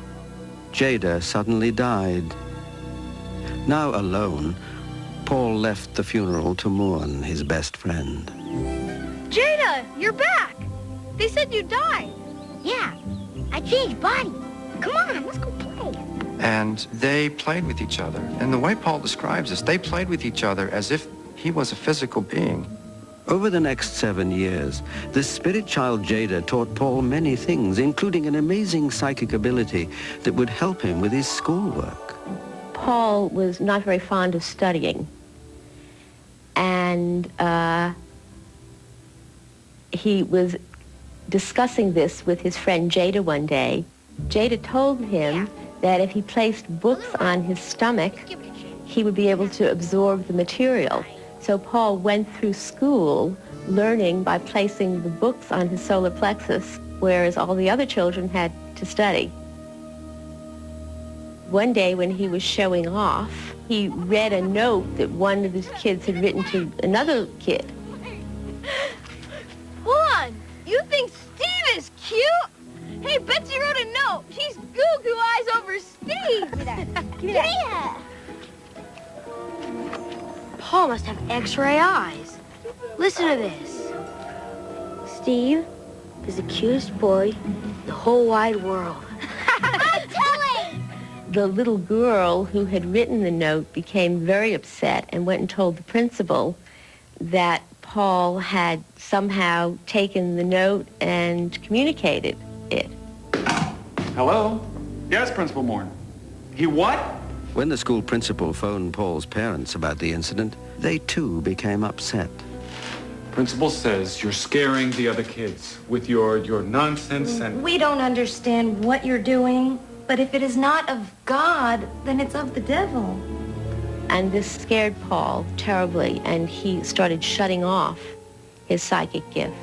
Jada suddenly died. Now alone, Paul left the funeral to mourn his best friend. Jada, you're back. They said you died. Yeah, I changed body. Come on, let's go play. And they played with each other. And the way Paul describes this, they played with each other as if he was a physical being. Over the next 7 years, the spirit child Jada taught Paul many things, including an amazing psychic ability that would help him with his schoolwork. Paul was not very fond of studying, and he was discussing this with his friend Jada one day. Jada told him that if he placed books on his stomach, he would be able to absorb the material. So Paul went through school learning by placing the books on his solar plexus, whereas all the other children had to study. One day when he was showing off, he read a note that one of his kids had written to another kid. Hold on, you think Steve is cute? Hey, Betsy wrote a note. She's goo-goo eyes over Steve. Give me that. Give me that. Paul must have X-ray eyes. Listen to this. Steve is the cutest boy in the whole wide world. The little girl who had written the note became very upset and went and told the principal that Paul had somehow taken the note and communicated it. Hello? Yes, Principal Morn. He what? When the school principal phoned Paul's parents about the incident, they too became upset. Principal says you're scaring the other kids with your nonsense and... We don't understand what you're doing, but if it is not of God, then it's of the devil. And this scared Paul terribly, and he started shutting off his psychic gift.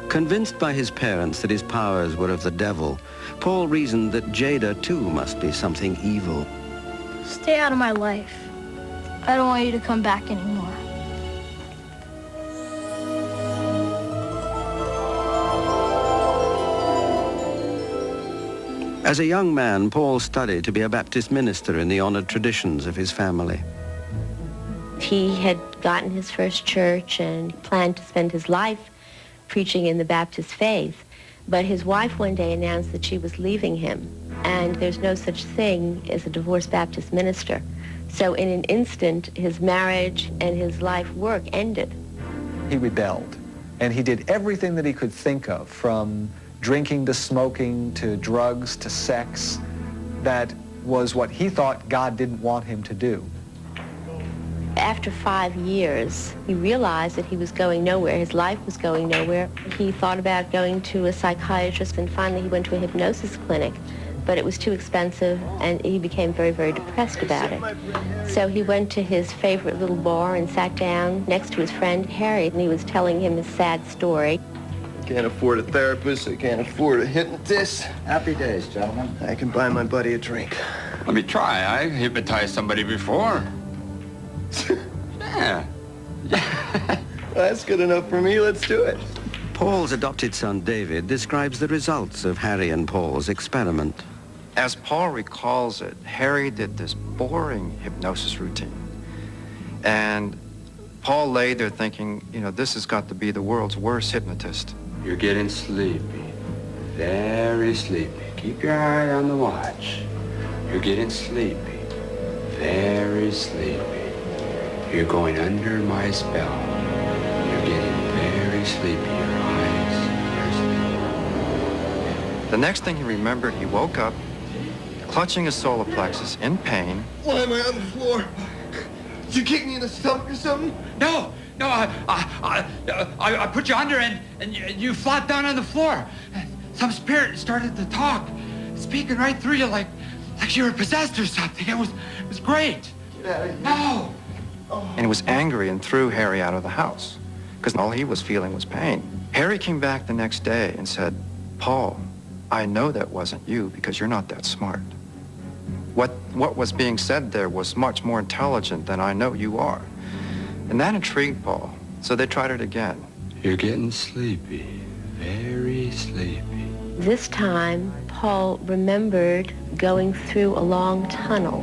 Convinced by his parents that his powers were of the devil, Paul reasoned that Jada too must be something evil. Stay out of my life. I don't want you to come back anymore. As a young man, Paul studied to be a Baptist minister in the honored traditions of his family. He had gotten his first church and planned to spend his life preaching in the Baptist faith. But his wife one day announced that she was leaving him, and there's no such thing as a divorced Baptist minister. So in an instant, his marriage and his life work ended. He rebelled, and he did everything that he could think of, from drinking to smoking to drugs to sex. That was what he thought God didn't want him to do. After 5 years, he realized that he was going nowhere. His life was going nowhere. He thought about going to a psychiatrist, and finally he went to a hypnosis clinic. But it was too expensive, and he became very, very depressed about it. So he went to his favorite little bar and sat down next to his friend Harry, and he was telling him his sad story. Can't afford a therapist, I can't afford a hypnotist. Happy days, gentlemen. I can buy my buddy a drink. Let me try. I hypnotized somebody before. Yeah. That's good enough for me. Let's do it. Paul's adopted son, David, describes the results of Harry and Paul's experiment. As Paul recalls it, Harry did this boring hypnosis routine. And Paul lay there thinking, you know, this has got to be the world's worst hypnotist. You're getting sleepy. Very sleepy. Keep your eye on the watch. You're getting sleepy. Very sleepy. You're going under my spell. You're getting very sleepy. Your eyes are sleepy. The next thing he remembered, he woke up, clutching his solar plexus in pain. Why am I on the floor? Did you kick me in the stomach or something? No, I put you under and you flopped down on the floor. Some spirit started to talk, speaking right through you like you were possessed or something. It was great. Get out of here. No. And he was angry and threw Harry out of the house because all he was feeling was pain. Harry came back the next day and said, Paul, I know that wasn't you because you're not that smart. What was being said there was much more intelligent than I know you are. And that intrigued Paul, so they tried it again. You're getting sleepy, very sleepy. This time, Paul remembered going through a long tunnel,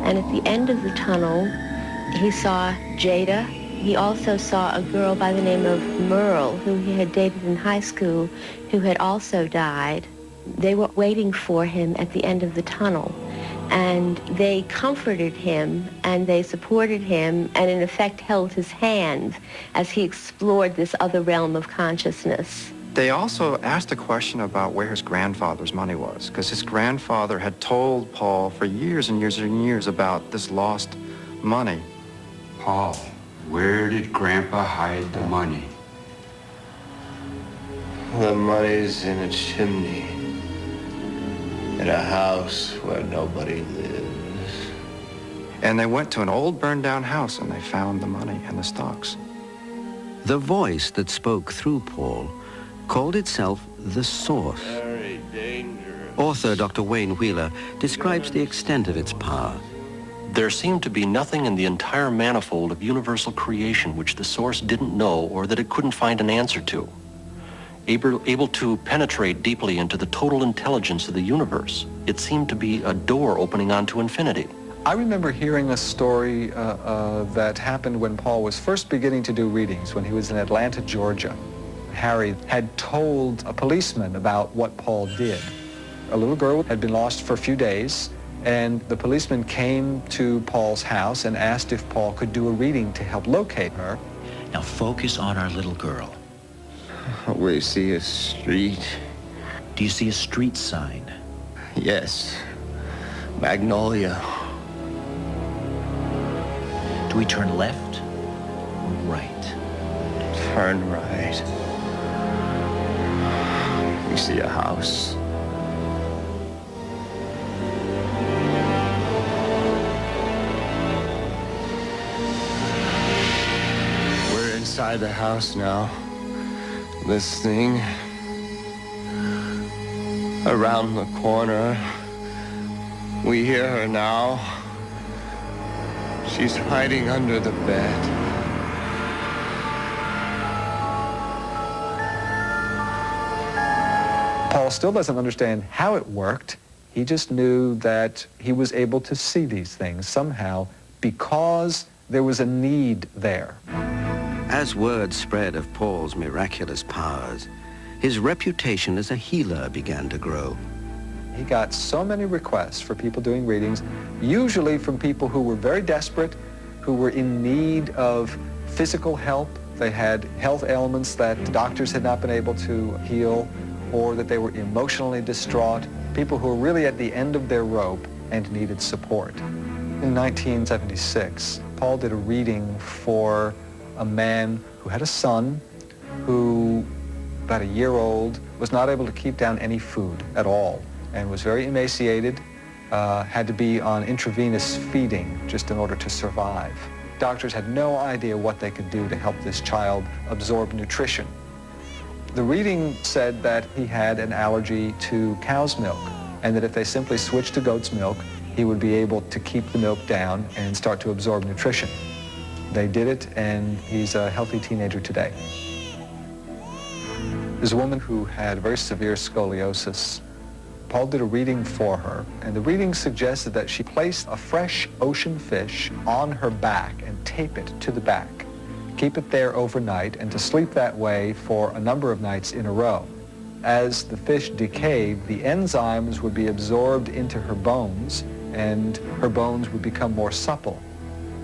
and at the end of the tunnel, he saw Jada. He also saw a girl by the name of Merle, who he had dated in high school, who had also died. They were waiting for him at the end of the tunnel, and they comforted him, and they supported him, and in effect held his hand as he explored this other realm of consciousness. They also asked a question about where his grandfather's money was, because his grandfather had told Paul for years and years and years about this lost money. Paul, where did Grandpa hide the money? The money's in a chimney. In a house where nobody lives. And they went to an old burned-down house and they found the money and the stocks. The voice that spoke through Paul called itself the Source. Very dangerous. Author Dr. Wayne Wheeler describes the extent of its power. There seemed to be nothing in the entire manifold of universal creation which the Source didn't know or that it couldn't find an answer to. Able to penetrate deeply into the total intelligence of the universe, it seemed to be a door opening onto infinity. I remember hearing a story that happened when Paul was first beginning to do readings, when he was in Atlanta, Georgia. Harry had told a policeman about what Paul did. A little girl had been lost for a few days, And the policeman came to Paul's house and asked if Paul could do a reading to help locate her. Now focus on our little girl. We see a street. Do you see a street sign? Yes. Magnolia. Do we turn left or right? Turn right. We see a house. We're inside the house now, listening. Around the corner, we hear her now. She's hiding under the bed. Paul still doesn't understand how it worked. He just knew that he was able to see these things somehow because there was a need there. As word spread of Paul's miraculous powers, his reputation as a healer began to grow. He got so many requests for people doing readings, usually from people who were very desperate, who were in need of physical help. They had health ailments that doctors had not been able to heal, or that they were emotionally distraught, people who were really at the end of their rope and needed support. In 1976, Paul did a reading for a man who had a son who, about a year old, was not able to keep down any food at all and was very emaciated, had to be on intravenous feeding just in order to survive. Doctors had no idea what they could do to help this child absorb nutrition. The reading said that he had an allergy to cow's milk and that if they simply switched to goat's milk, he would be able to keep the milk down and start to absorb nutrition. They did it, and he's a healthy teenager today. There's a woman who had very severe scoliosis. Paul did a reading for her, and the reading suggested that she place a fresh ocean fish on her back and tape it to the back. Keep it there overnight, and to sleep that way for a number of nights in a row. As the fish decayed, the enzymes would be absorbed into her bones, and her bones would become more supple.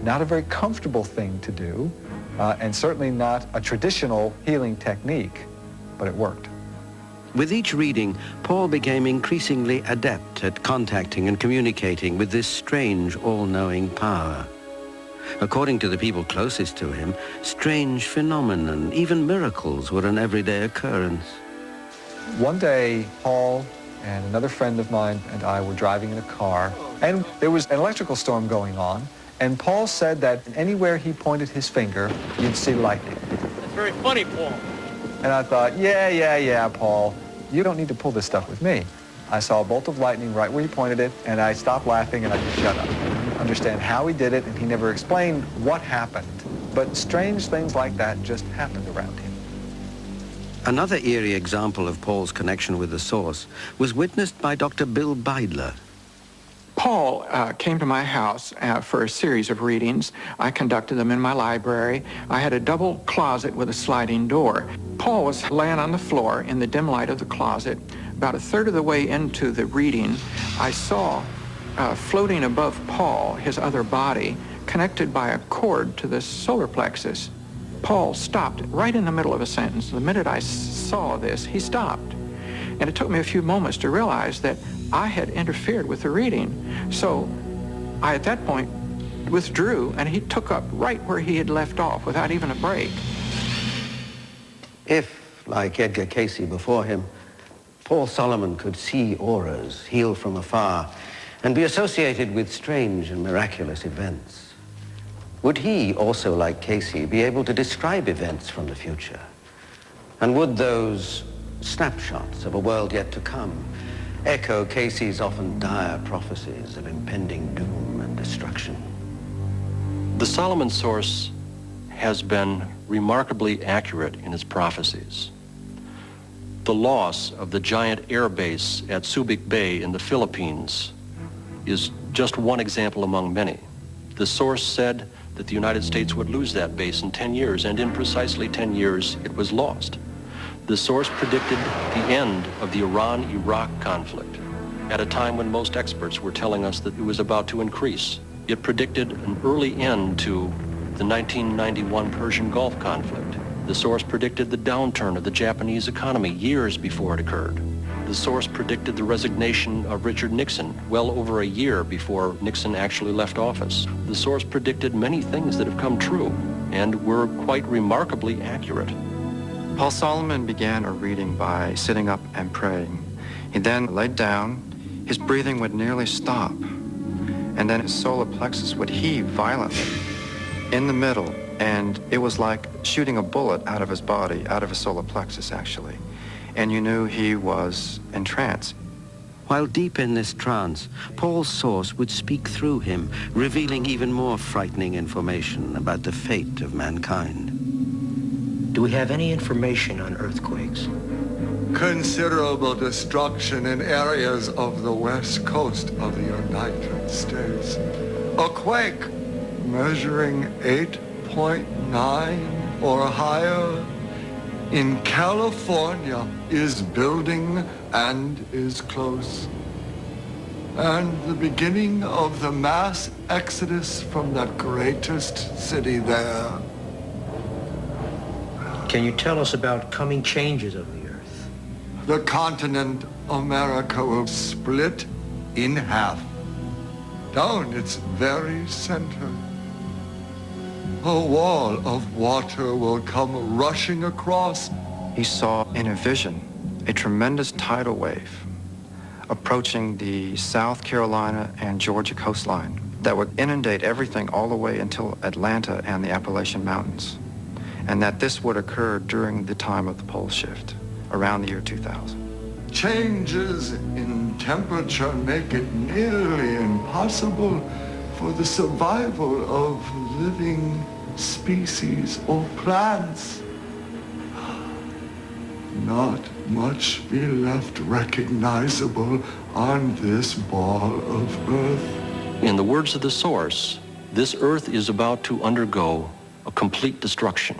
Not a very comfortable thing to do, and certainly not a traditional healing technique, but it worked. With each reading, Paul became increasingly adept at contacting and communicating with this strange, all-knowing power. According to the people closest to him, strange phenomena, even miracles, were an everyday occurrence. One day, Paul and another friend of mine and I were driving in a car, and there was an electrical storm going on, and Paul said that anywhere he pointed his finger, you'd see lightning. That's very funny, Paul. And I thought, yeah, Paul, you don't need to pull this stuff with me. I saw a bolt of lightning right where he pointed it, and I stopped laughing and I just shut up. I didn't understand how he did it, and he never explained what happened. But strange things like that just happened around him. Another eerie example of Paul's connection with the source was witnessed by Dr. Bill Beidler. Paul came to my house for a series of readings. I conducted them in my library. I had a double closet with a sliding door. Paul was laying on the floor in the dim light of the closet. About a third of the way into the reading, I saw floating above Paul, his other body, connected by a cord to the solar plexus. Paul stopped right in the middle of a sentence. The minute I saw this, he stopped. And it took me a few moments to realize that I had interfered with the reading. So I, at that point, withdrew, and he took up right where he had left off without even a break. If, like Edgar Cayce before him, Paul Solomon could see auras, heal from afar, and be associated with strange and miraculous events, would he also, like Cayce, be able to describe events from the future? And would those snapshots of a world yet to come echo Cayce's often dire prophecies of impending doom and destruction? The Solomon source has been remarkably accurate in its prophecies. The loss of the giant air base at Subic Bay in the Philippines is just one example among many. The source said that the United States would lose that base in 10 years, and in precisely 10 years, it was lost. The source predicted the end of the Iran-Iraq conflict, at a time when most experts were telling us that it was about to increase. It predicted an early end to the 1991 Persian Gulf conflict. The source predicted the downturn of the Japanese economy years before it occurred. The source predicted the resignation of Richard Nixon well over a year before Nixon actually left office. The source predicted many things that have come true and were quite remarkably accurate. Paul Solomon began a reading by sitting up and praying. He then laid down. His breathing would nearly stop, and then his solar plexus would heave violently in the middle, and it was like shooting a bullet out of his body, out of his solar plexus, actually. And you knew he was in trance. While deep in this trance, Paul's source would speak through him, revealing even more frightening information about the fate of mankind. Do we have any information on earthquakes? Considerable destruction in areas of the west coast of the United States. A quake measuring 8.9 or higher in California is building and is close. And the beginning of the mass exodus from that greatest city there. Can you tell us about coming changes of the earth? The continent America will split in half. Down its very center. A wall of water will come rushing across. He saw in a vision a tremendous tidal wave approaching the South Carolina and Georgia coastline that would inundate everything all the way until Atlanta and the Appalachian Mountains, and that this would occur during the time of the pole shift, around the year 2000. Changes in temperature make it nearly impossible for the survival of living species or plants. Not much be left recognizable on this ball of earth. In the words of the source, this earth is about to undergo a complete destruction.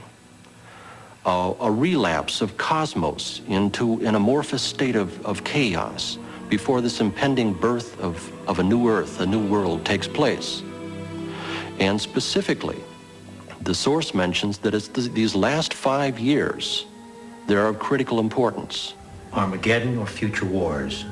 A relapse of cosmos into an amorphous state of chaos before this impending birth of a new earth, a new world takes place. And specifically, the source mentions that it's these last 5 years, they're of critical importance. Armageddon or future wars?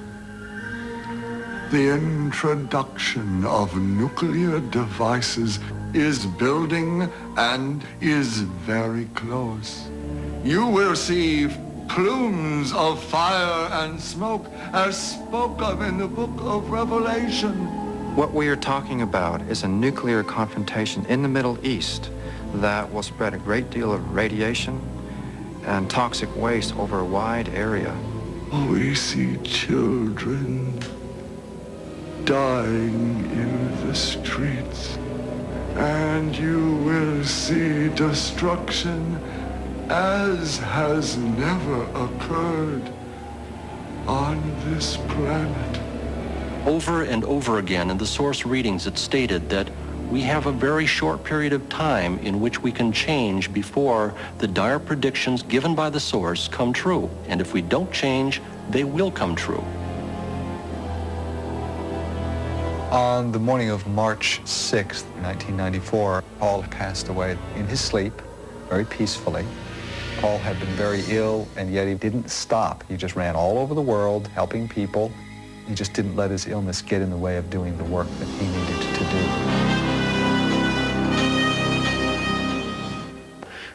The introduction of nuclear devices is building and is very close. You will see plumes of fire and smoke as spoke of in the book of Revelation. What we are talking about is a nuclear confrontation in the Middle East that will spread a great deal of radiation and toxic waste over a wide area. We see children dying in the streets, and you will see destruction as has never occurred on this planet. Over and over again in the source readings, it stated that we have a very short period of time in which we can change before the dire predictions given by the source come true. And if we don't change, they will come true. On the morning of March 6th, 1994, Paul passed away in his sleep, very peacefully. Paul had been very ill, and yet he didn't stop. He just ran all over the world, helping people. He just didn't let his illness get in the way of doing the work that he needed to do.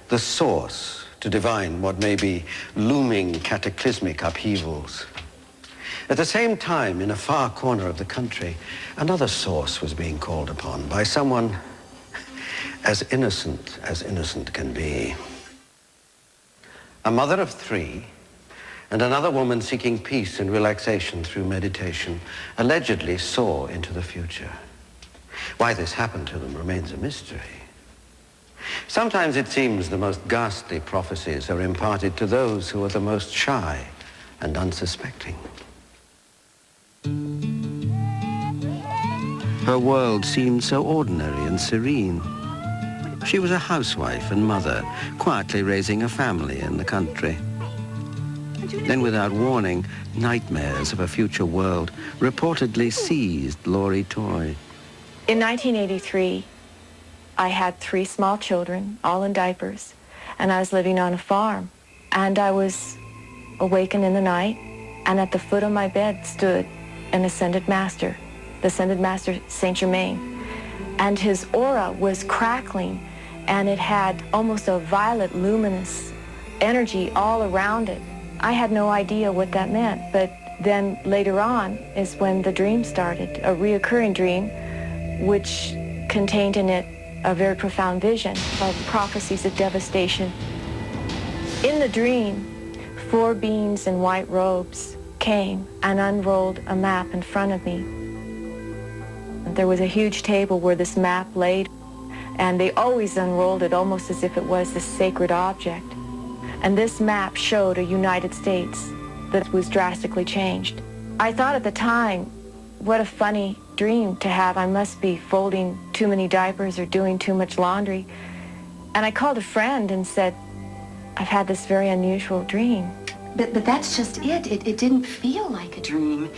The source to divine what may be looming cataclysmic upheavals. At the same time, in a far corner of the country, another source was being called upon by someone as innocent can be. A mother of 3 and another woman seeking peace and relaxation through meditation allegedly saw into the future. Why this happened to them remains a mystery. Sometimes it seems the most ghastly prophecies are imparted to those who are the most shy and unsuspecting. Her world seemed so ordinary and serene. She was a housewife and mother, quietly raising a family in the country. Then, without warning, nightmares of a future world reportedly seized Laurie Toy. In 1983, I had 3 small children, all in diapers, and I was living on a farm. And I was awakened in the night, and at the foot of my bed stood an ascended master, the ascended master Saint Germain. And his aura was crackling, and it had almost a violet, luminous energy all around it. I had no idea what that meant, but then later on is when the dream started, a reoccurring dream, which contained in it a very profound vision of prophecies of devastation. In the dream, 4 beings in white robes came and unrolled a map in front of me. There was a huge table where this map laid, and they always unrolled it almost as if it was this sacred object. And this map showed a United States that was drastically changed. I thought at the time, what a funny dream to have. I must be folding too many diapers or doing too much laundry. And I called a friend and said, I've had this very unusual dream. But that's just it. It didn't feel like a dream.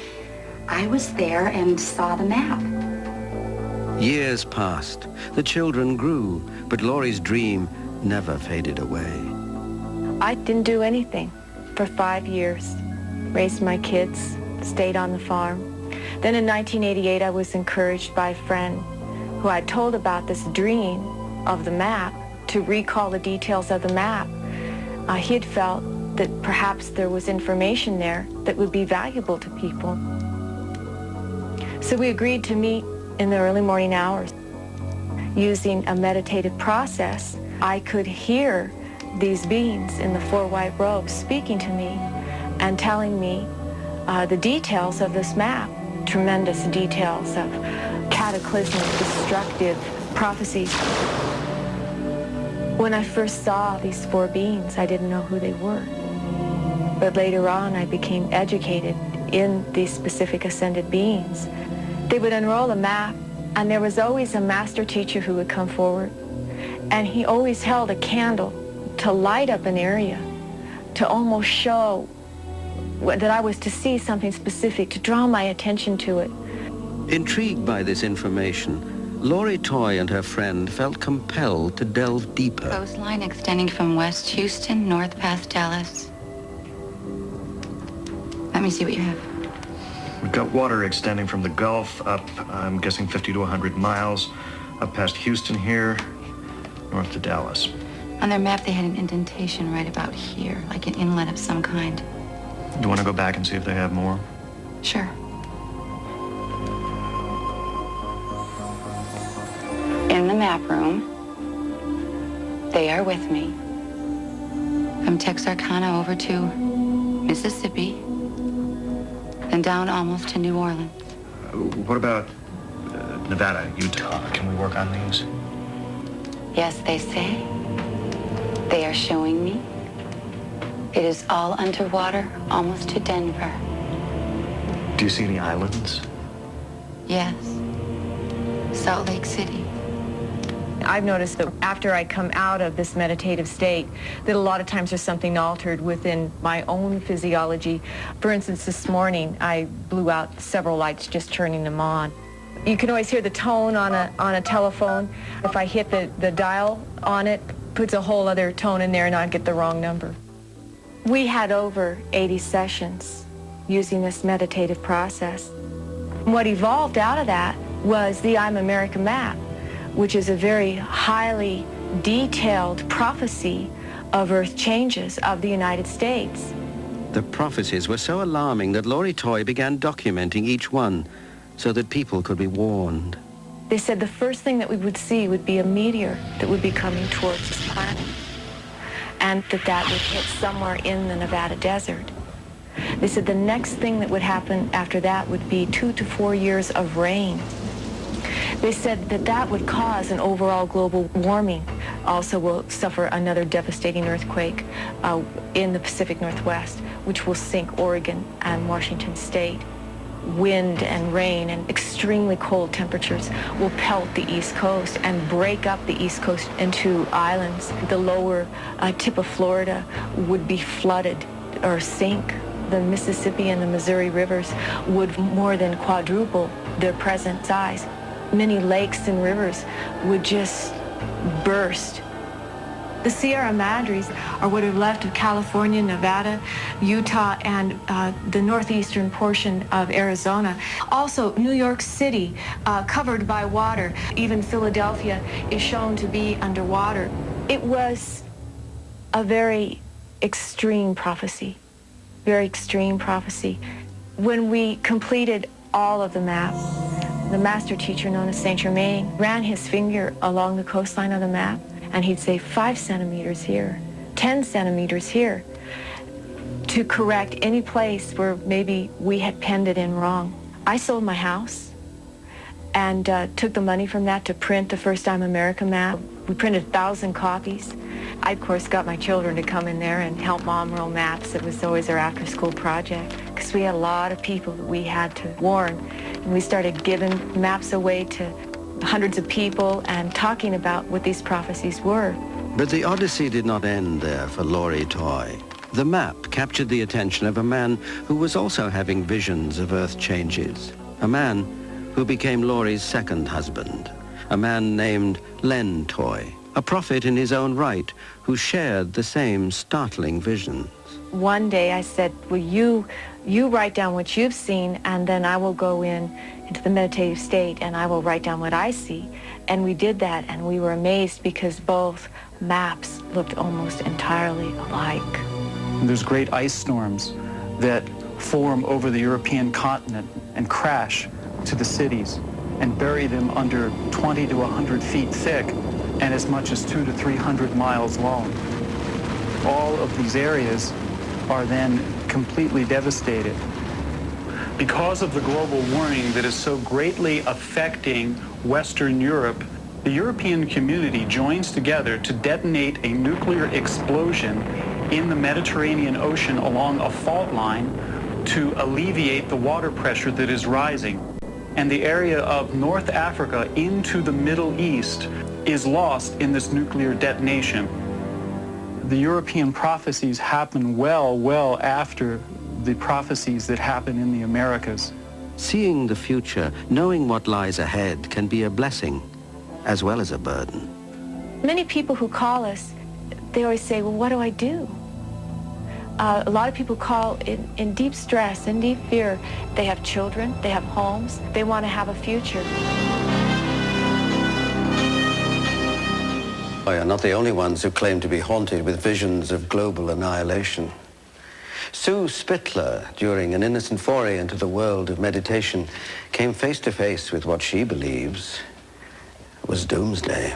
I was there and saw the map. Years passed. The children grew, but Laurie's dream never faded away. I didn't do anything for 5 years. Raised my kids, stayed on the farm. Then in 1988, I was encouraged by a friend who I told about this dream of the map to recall the details of the map. He had felt that perhaps there was information there that would be valuable to people. So we agreed to meet in the early morning hours. Using a meditative process, I could hear these beings in the 4 white robes speaking to me and telling me the details of this map, tremendous details of cataclysmic, destructive prophecies. When I first saw these 4 beings, I didn't know who they were. But later on, I became educated in these specific ascended beings. They would unroll a map, and there was always a master teacher who would come forward, and he always held a candle to light up an area, to almost show that I was to see something specific, to draw my attention to it. Intrigued by this information, Laurie Toy and her friend felt compelled to delve deeper. Coastline extending from West Houston, north past Dallas. Let me see what you have. We've got water extending from the Gulf up, I'm guessing 50 to 100 miles, up past Houston here, north to Dallas. On their map, they had an indentation right about here, like an inlet of some kind. Do you want to go back and see if they have more? Sure. In the map room, they are with me. From Texarkana over to Mississippi, and down almost to New Orleans. What about Nevada, Utah? Can we work on these? Yes, they say. They are showing me. It is all underwater, almost to Denver. Do you see any islands? Yes. Salt Lake City. I've noticed that after I come out of this meditative state, that a lot of times there's something altered within my own physiology. For instance, this morning, I blew out several lights just turning them on. You can always hear the tone on a telephone. If I hit the dial on it, puts a whole other tone in there and I'd get the wrong number. We had over 80 sessions using this meditative process. What evolved out of that was the I'm America map, which is a very highly detailed prophecy of Earth changes of the United States. The prophecies were so alarming that Laurie Toy began documenting each one so that people could be warned. They said the first thing that we would see would be a meteor that would be coming towards this planet, and that would hit somewhere in the Nevada desert. They said the next thing that would happen after that would be 2 to 4 years of rain. They said that would cause an overall global warming. Also will suffer another devastating earthquake in the Pacific Northwest, which will sink Oregon and Washington State. Wind and rain and extremely cold temperatures will pelt the East Coast and break up the East Coast into islands. The lower tip of Florida would be flooded or sink. The Mississippi and the Missouri rivers would more than quadruple their present size. Many lakes and rivers would just burst. The Sierra Madres are what are left of California, Nevada, Utah, and the northeastern portion of Arizona. Also, New York City, covered by water. Even Philadelphia is shown to be underwater. It was a very extreme prophecy, very extreme prophecy. When we completed all of the map, the master teacher known as Saint Germain ran his finger along the coastline of the map, and he'd say 5 centimeters here, 10 centimeters here, to correct any place where maybe we had penned it in wrong. I sold my house and took the money from that to print the First Time America map. We printed 1,000 copies. I, of course, got my children to come in there and help Mom roll maps. It was always our after-school project, because we had a lot of people that we had to warn. And we started giving maps away to hundreds of people and talking about what these prophecies were. But the Odyssey did not end there for Laurie Toy. The map captured the attention of a man who was also having visions of Earth changes. A man who became Laurie's second husband. A man named Len Toy, a prophet in his own right who shared the same startling visions. One day I said, well, you write down what you've seen, and then I will go into the meditative state and I will write down what I see. And we did that, and we were amazed because both maps looked almost entirely alike. There's great ice storms that form over the European continent and crash to the cities and bury them under 20 to 100 feet thick and as much as 200 to 300 miles long. All of these areas are then completely devastated. Because of the global warming that is so greatly affecting Western Europe, the European community joins together to detonate a nuclear explosion in the Mediterranean Ocean along a fault line to alleviate the water pressure that is rising. And the area of North Africa into the Middle East is lost in this nuclear detonation. The European prophecies happen well after the prophecies that happen in the Americas. Seeing the future, knowing what lies ahead, can be a blessing as well as a burden. Many people who call us, they always say, well, what do I do? A lot of people call in deep stress, in deep fear. They have children, they have homes, they want to have a future. We are not the only ones who claim to be haunted with visions of global annihilation. Sue Spittler, during an innocent foray into the world of meditation, came face to face with what she believes was doomsday.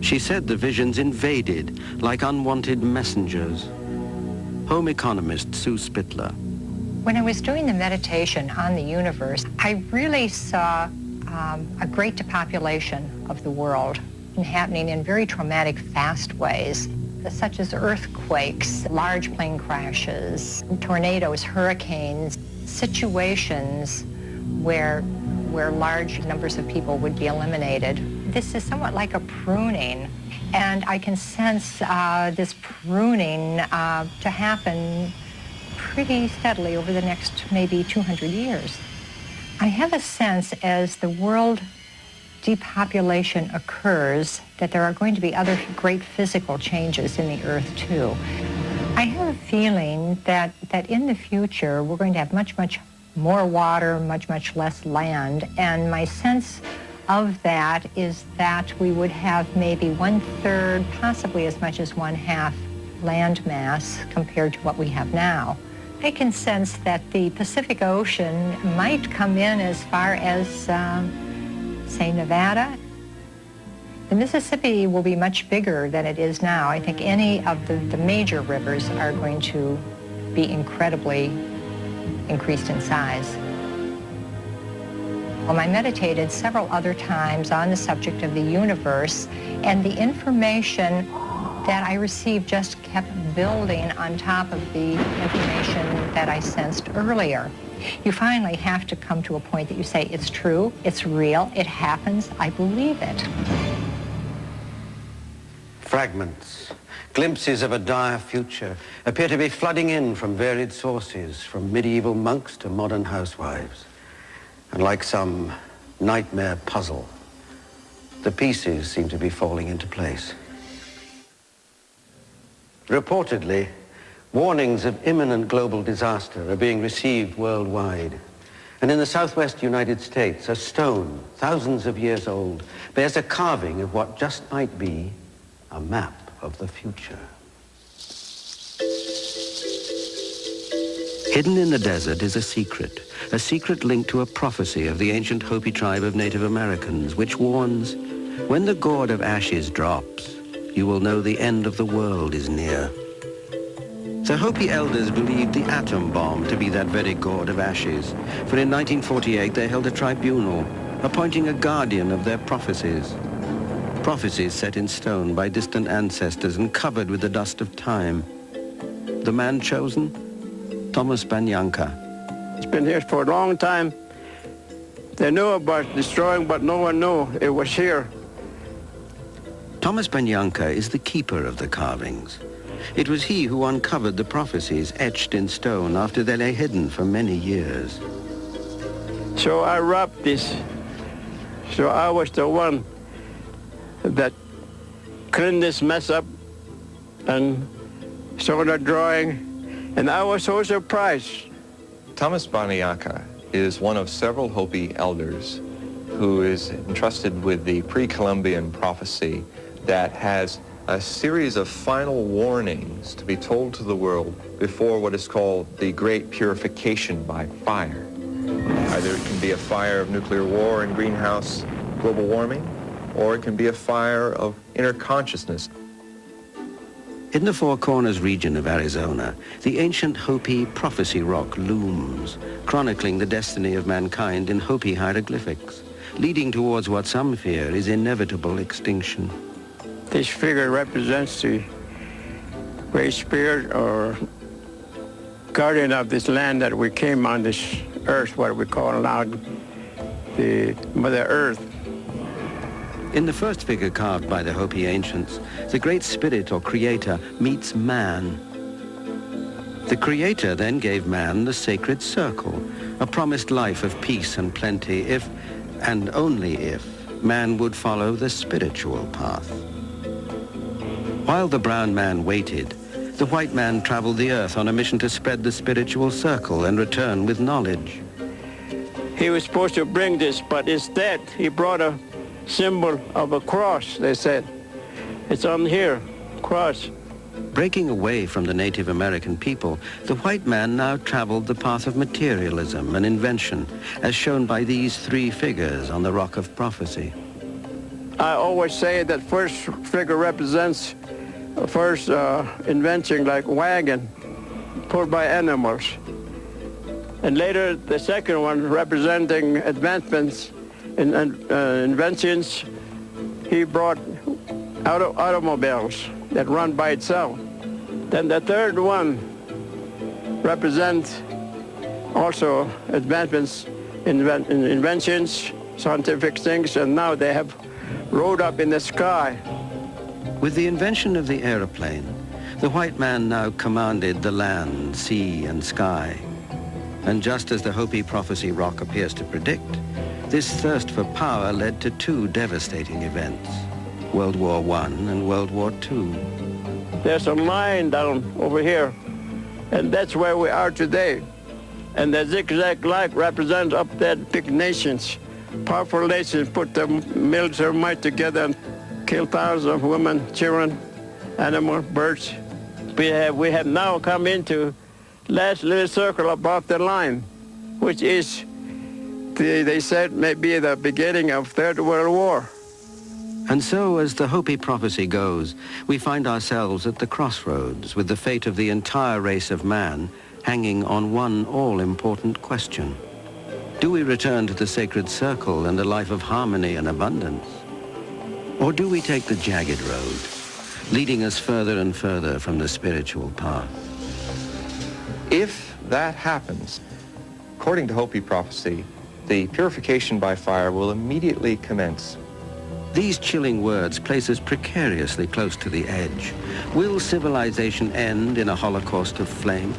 She said the visions invaded like unwanted messengers. Home economist Sue Spittler. When I was doing the meditation on the universe, I really saw a great depopulation of the world happening in very traumatic, fast ways, such as earthquakes, large plane crashes, tornadoes, hurricanes, situations where large numbers of people would be eliminated. This is somewhat like a pruning, and I can sense this pruning to happen pretty steadily over the next maybe 200 years. I have a sense as the world depopulation occurs that there are going to be other great physical changes in the earth too. I have a feeling that in the future we're going to have much more water, much less land, and my sense of that is that we would have maybe 1/3, possibly as much as 1/2 land mass compared to what we have now. I can sense that the Pacific Ocean might come in as far as, say, Nevada. The Mississippi will be much bigger than it is now. I think any of the major rivers are going to be incredibly increased in size. Well, I meditated several other times on the subject of the universe, and the information that I received just kept building on top of the information that I sensed earlier. You finally have to come to a point that you say, it's true, it's real, it happens, I believe it. Fragments, Glimpses of a dire future appear to be flooding in from varied sources, from medieval monks to modern housewives. And like some nightmare puzzle, the pieces seem to be falling into place. Reportedly, warnings of imminent global disaster are being received worldwide. And in the southwest United States, a stone, thousands of years old, bears a carving of what just might be a map of the future. Hidden in the desert is a secret linked to a prophecy of the ancient Hopi tribe of Native Americans, which warns, when the gourd of ashes drops, you will know the end of the world is near. The Hopi elders believed the atom bomb to be that very gourd of ashes, for in 1948 they held a tribunal, appointing a guardian of their prophecies. Prophecies set in stone by distant ancestors and covered with the dust of time. The man chosen? Thomas Banyanka. It's been here for a long time. They knew about destroying, but no one knew it was here. Thomas Banyanka is the keeper of the carvings. It was he who uncovered the prophecies etched in stone after they lay hidden for many years. So I wrapped this. So I was the one that cleaned this mess up and saw the drawing, and I was so surprised. Thomas Banyanka is one of several Hopi elders who is entrusted with the pre-Columbian prophecy that has a series of final warnings to be told to the world before what is called the Great Purification by Fire. Either it can be a fire of nuclear war and greenhouse global warming, or it can be a fire of inner consciousness. In the Four Corners region of Arizona, the ancient Hopi prophecy rock looms, chronicling the destiny of mankind in Hopi hieroglyphics, leading towards what some fear is inevitable extinction. This figure represents the Great Spirit or guardian of this land that we came on this earth, what we call now the Mother Earth. In the first figure carved by the Hopi ancients, the Great Spirit or Creator meets man. The Creator then gave man the sacred circle, a promised life of peace and plenty if, and only if, man would follow the spiritual path. While the brown man waited, the white man traveled the earth on a mission to spread the spiritual circle and return with knowledge. He was supposed to bring this, but instead he brought a symbol of a cross, they said. It's on here, cross. Breaking away from the Native American people, the white man now traveled the path of materialism and invention, as shown by these three figures on the Rock of Prophecy. I always say that first figure represents first invention like wagon pulled by animals. And later the second one representing advancements in inventions. He brought automobiles that run by itself. Then the third one represents also advancements in inventions, scientific things, and now they have rode up in the sky. With the invention of the aeroplane, the white man now commanded the land, sea, and sky. And just as the Hopi prophecy rock appears to predict, this thirst for power led to two devastating events, World War I and World War II. There's a line down over here, and that's where we are today. And the zigzag line represents up there big nations. Powerful nations put their military might together and kill thousands of women, children, animals, birds. We have now come into last little circle above the line, which is, they said, maybe the beginning of Third World War. And so, as the Hopi prophecy goes, we find ourselves at the crossroads with the fate of the entire race of man hanging on one all-important question. Do we return to the sacred circle and a life of harmony and abundance? Or do we take the jagged road, leading us further and further from the spiritual path? If that happens, according to Hopi prophecy, the purification by fire will immediately commence. These chilling words place us precariously close to the edge. Will civilization end in a holocaust of flame?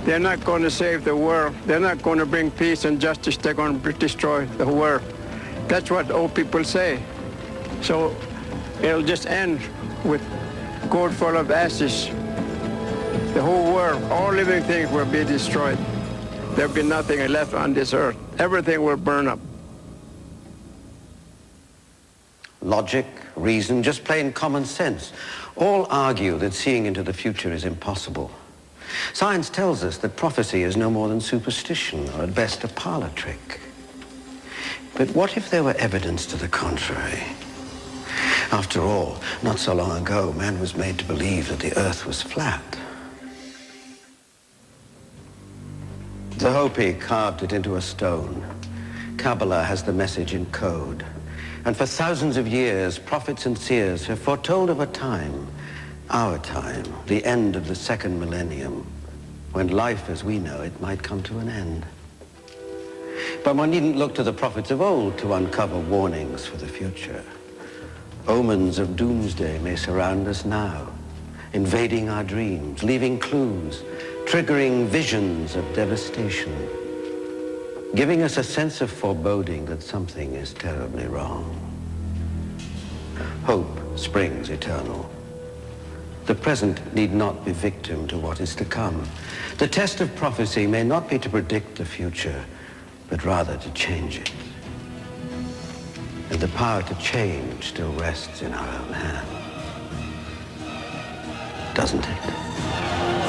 They're not going to save the world. They're not going to bring peace and justice. They're going to destroy the world. That's what old people say. So it'll just end with gold full of ashes. The whole world, all living things will be destroyed. There'll be nothing left on this earth. Everything will burn up. Logic, reason, just plain common sense, all argue that seeing into the future is impossible. Science tells us that prophecy is no more than superstition, or at best a parlor trick. But what if there were evidence to the contrary? After all, not so long ago, man was made to believe that the earth was flat. The Hopi carved it into a stone. Kabbalah has the message in code. And for thousands of years, prophets and seers have foretold of a time, our time, the end of the second millennium, when life as we know it might come to an end. But one needn't look to the prophets of old to uncover warnings for the future. Omens of doomsday may surround us now, invading our dreams, leaving clues, triggering visions of devastation, giving us a sense of foreboding that something is terribly wrong. Hope springs eternal. The present need not be victim to what is to come. The test of prophecy may not be to predict the future, but rather to change it. And the power to change still rests in our own hands. Doesn't it?